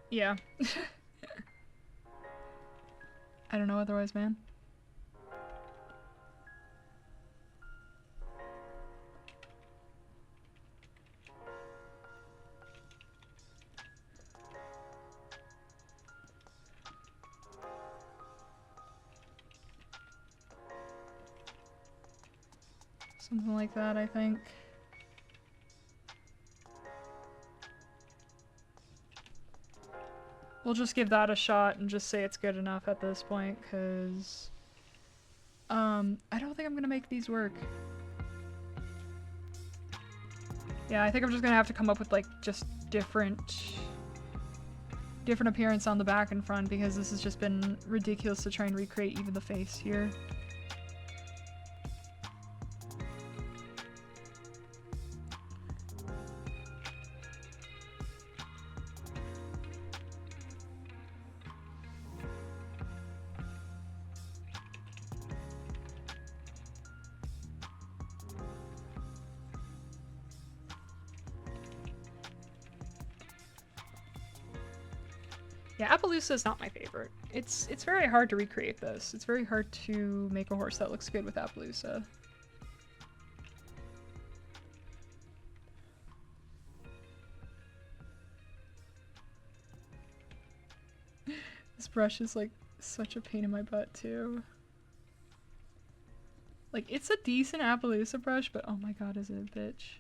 yeah. I don't know otherwise, man. Something like that, I think. We'll just give that a shot and just say it's good enough at this point, because I don't think I'm gonna make these work. Yeah, I think I'm just gonna have to come up with like just different appearance on the back and front, because this has just been ridiculous to try and recreate even the face here. Yeah, Appaloosa is not my favorite. It's very hard to recreate this. It's very hard to make a horse that looks good with Appaloosa. This brush is like such a pain in my butt too. Like, it's a decent Appaloosa brush, but oh my god, is it a bitch.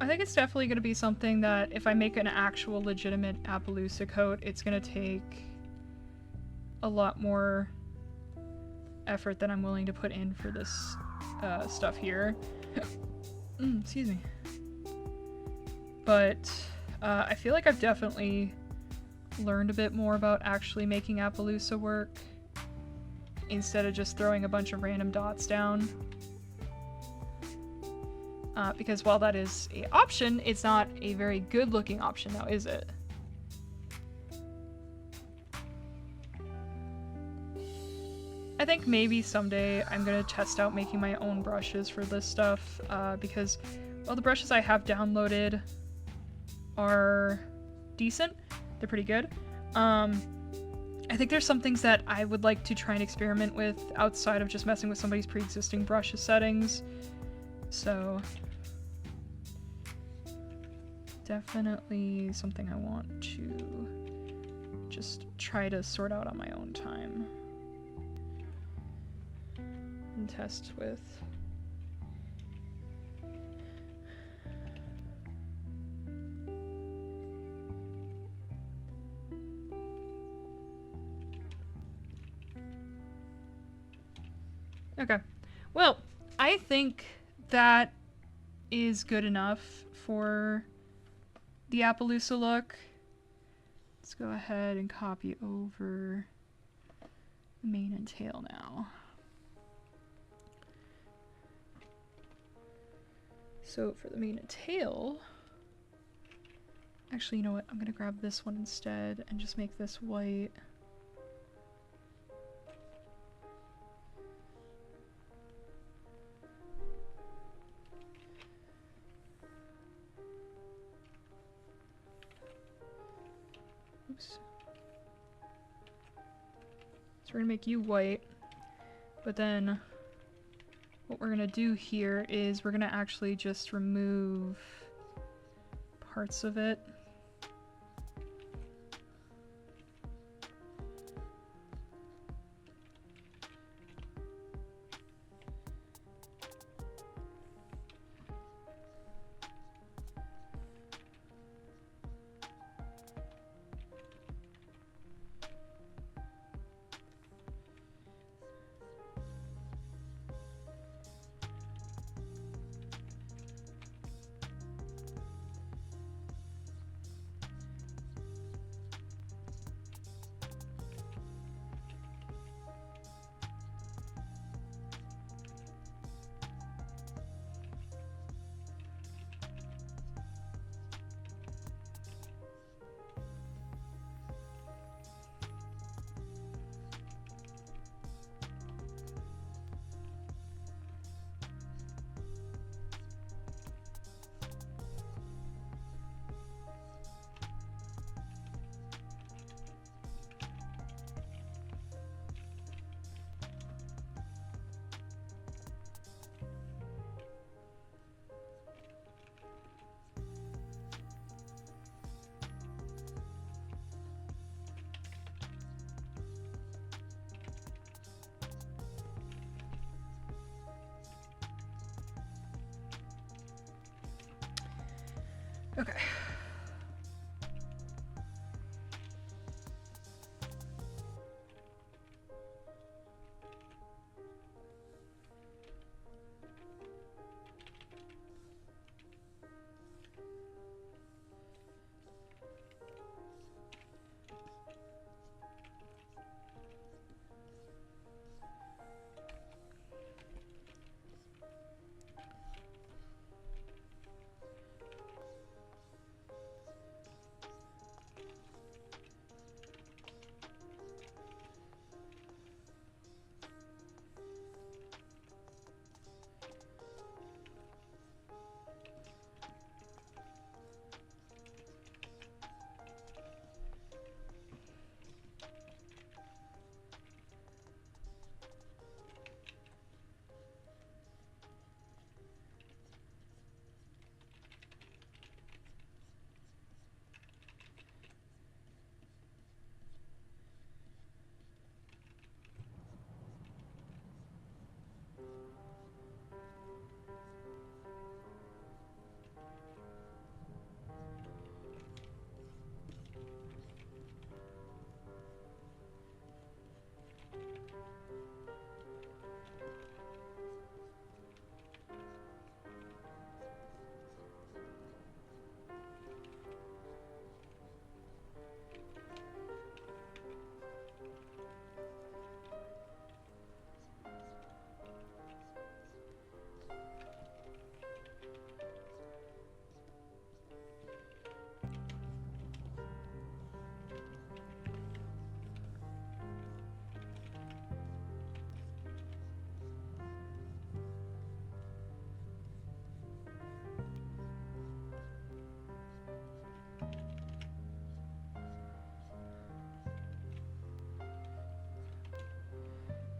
I think it's definitely going to be something that if I make an actual legitimate Appaloosa coat, it's going to take a lot more effort than I'm willing to put in for this stuff here. Excuse me. But I feel like I've definitely learned a bit more about actually making Appaloosa work instead of just throwing a bunch of random dots down. Because while that is an option, it's not a very good looking option now, is it? I think maybe someday I'm gonna test out making my own brushes for this stuff, because while the brushes I have downloaded are decent, they're pretty good. I think there's some things that I would like to try and experiment with outside of just messing with somebody's pre-existing brush settings. So definitely something I want to just try to sort out on my own time and test with. Okay, well, I think that is good enough for the Appaloosa look. Let's go ahead and copy over the mane and tail now. So for the mane and tail, actually, you know what? I'm gonna grab this one instead and just make this white. Oops. So we're gonna make you white, but then what we're gonna do here is we're gonna actually just remove parts of it. Okay.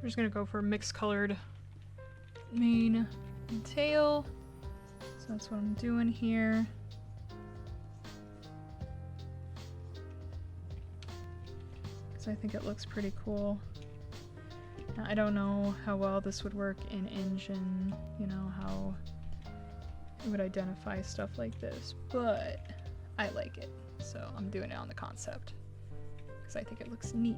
We're just gonna go for mixed colored mane and tail. So that's what I'm doing here. Because I think it looks pretty cool. Now, I don't know how well this would work in Engine, you know, how it would identify stuff like this, but I like it. So I'm doing it on the concept because I think it looks neat.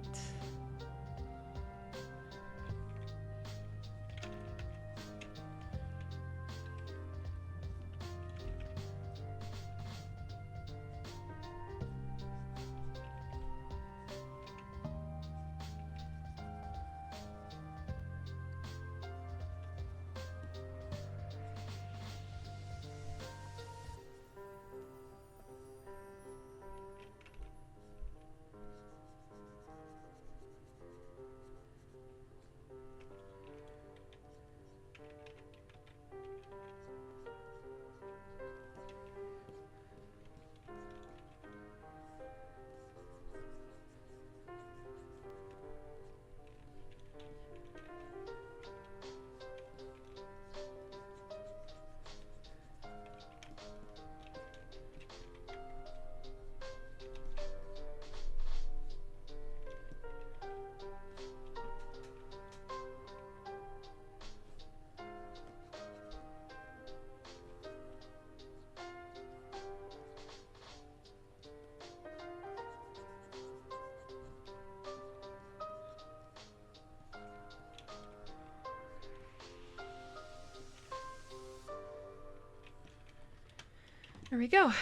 There we go.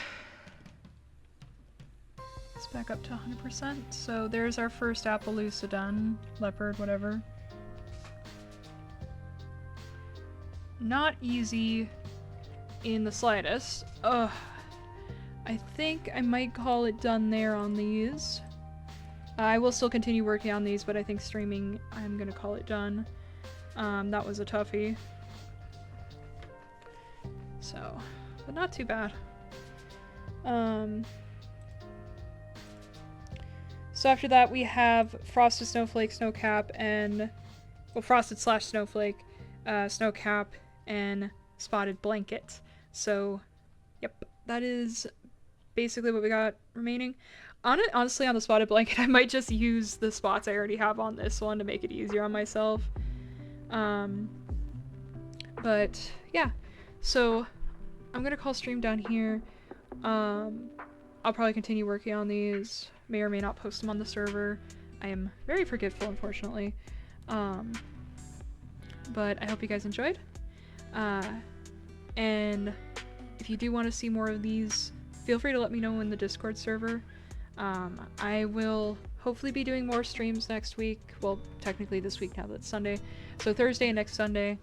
Let's back up to 100%. So there's our first Appaloosa done. Leopard, whatever. Not easy in the slightest. Ugh. I think I might call it done there on these. I will still continue working on these, but I think streaming, I'm gonna call it done. That was a toughie. So, but not too bad. So after that we have Frosted Snowflake, Snowcap, and, well, Frosted / Snowflake, Snowcap, and Spotted Blanket. So, yep, that is basically what we got remaining. Honestly, on the Spotted Blanket, I might just use the spots I already have on this one to make it easier on myself. But, yeah. So, I'm gonna call stream down here. I'll probably continue working on these, may or may not post them on the server. I am very forgetful, unfortunately. But I hope you guys enjoyed. And if you do want to see more of these, feel free to let me know in the Discord server. I will hopefully be doing more streams next week. Well, technically this week now that it's Sunday. So Thursday and next Sunday.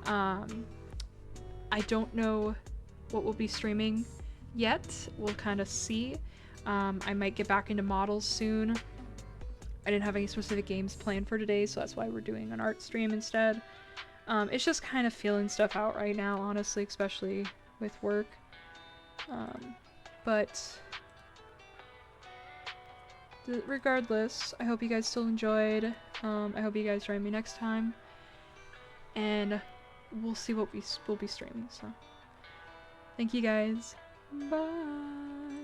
I don't know what we'll be streaming yet. We'll kind of see. I might get back into models soon. I didn't have any specific games planned for today, so that's why we're doing an art stream instead. It's just kind of feeling stuff out right now, honestly, especially with work. But regardless, I hope you guys still enjoyed. I hope you guys join me next time. And we'll see what we'll be streaming, so. Thank you guys. Bye.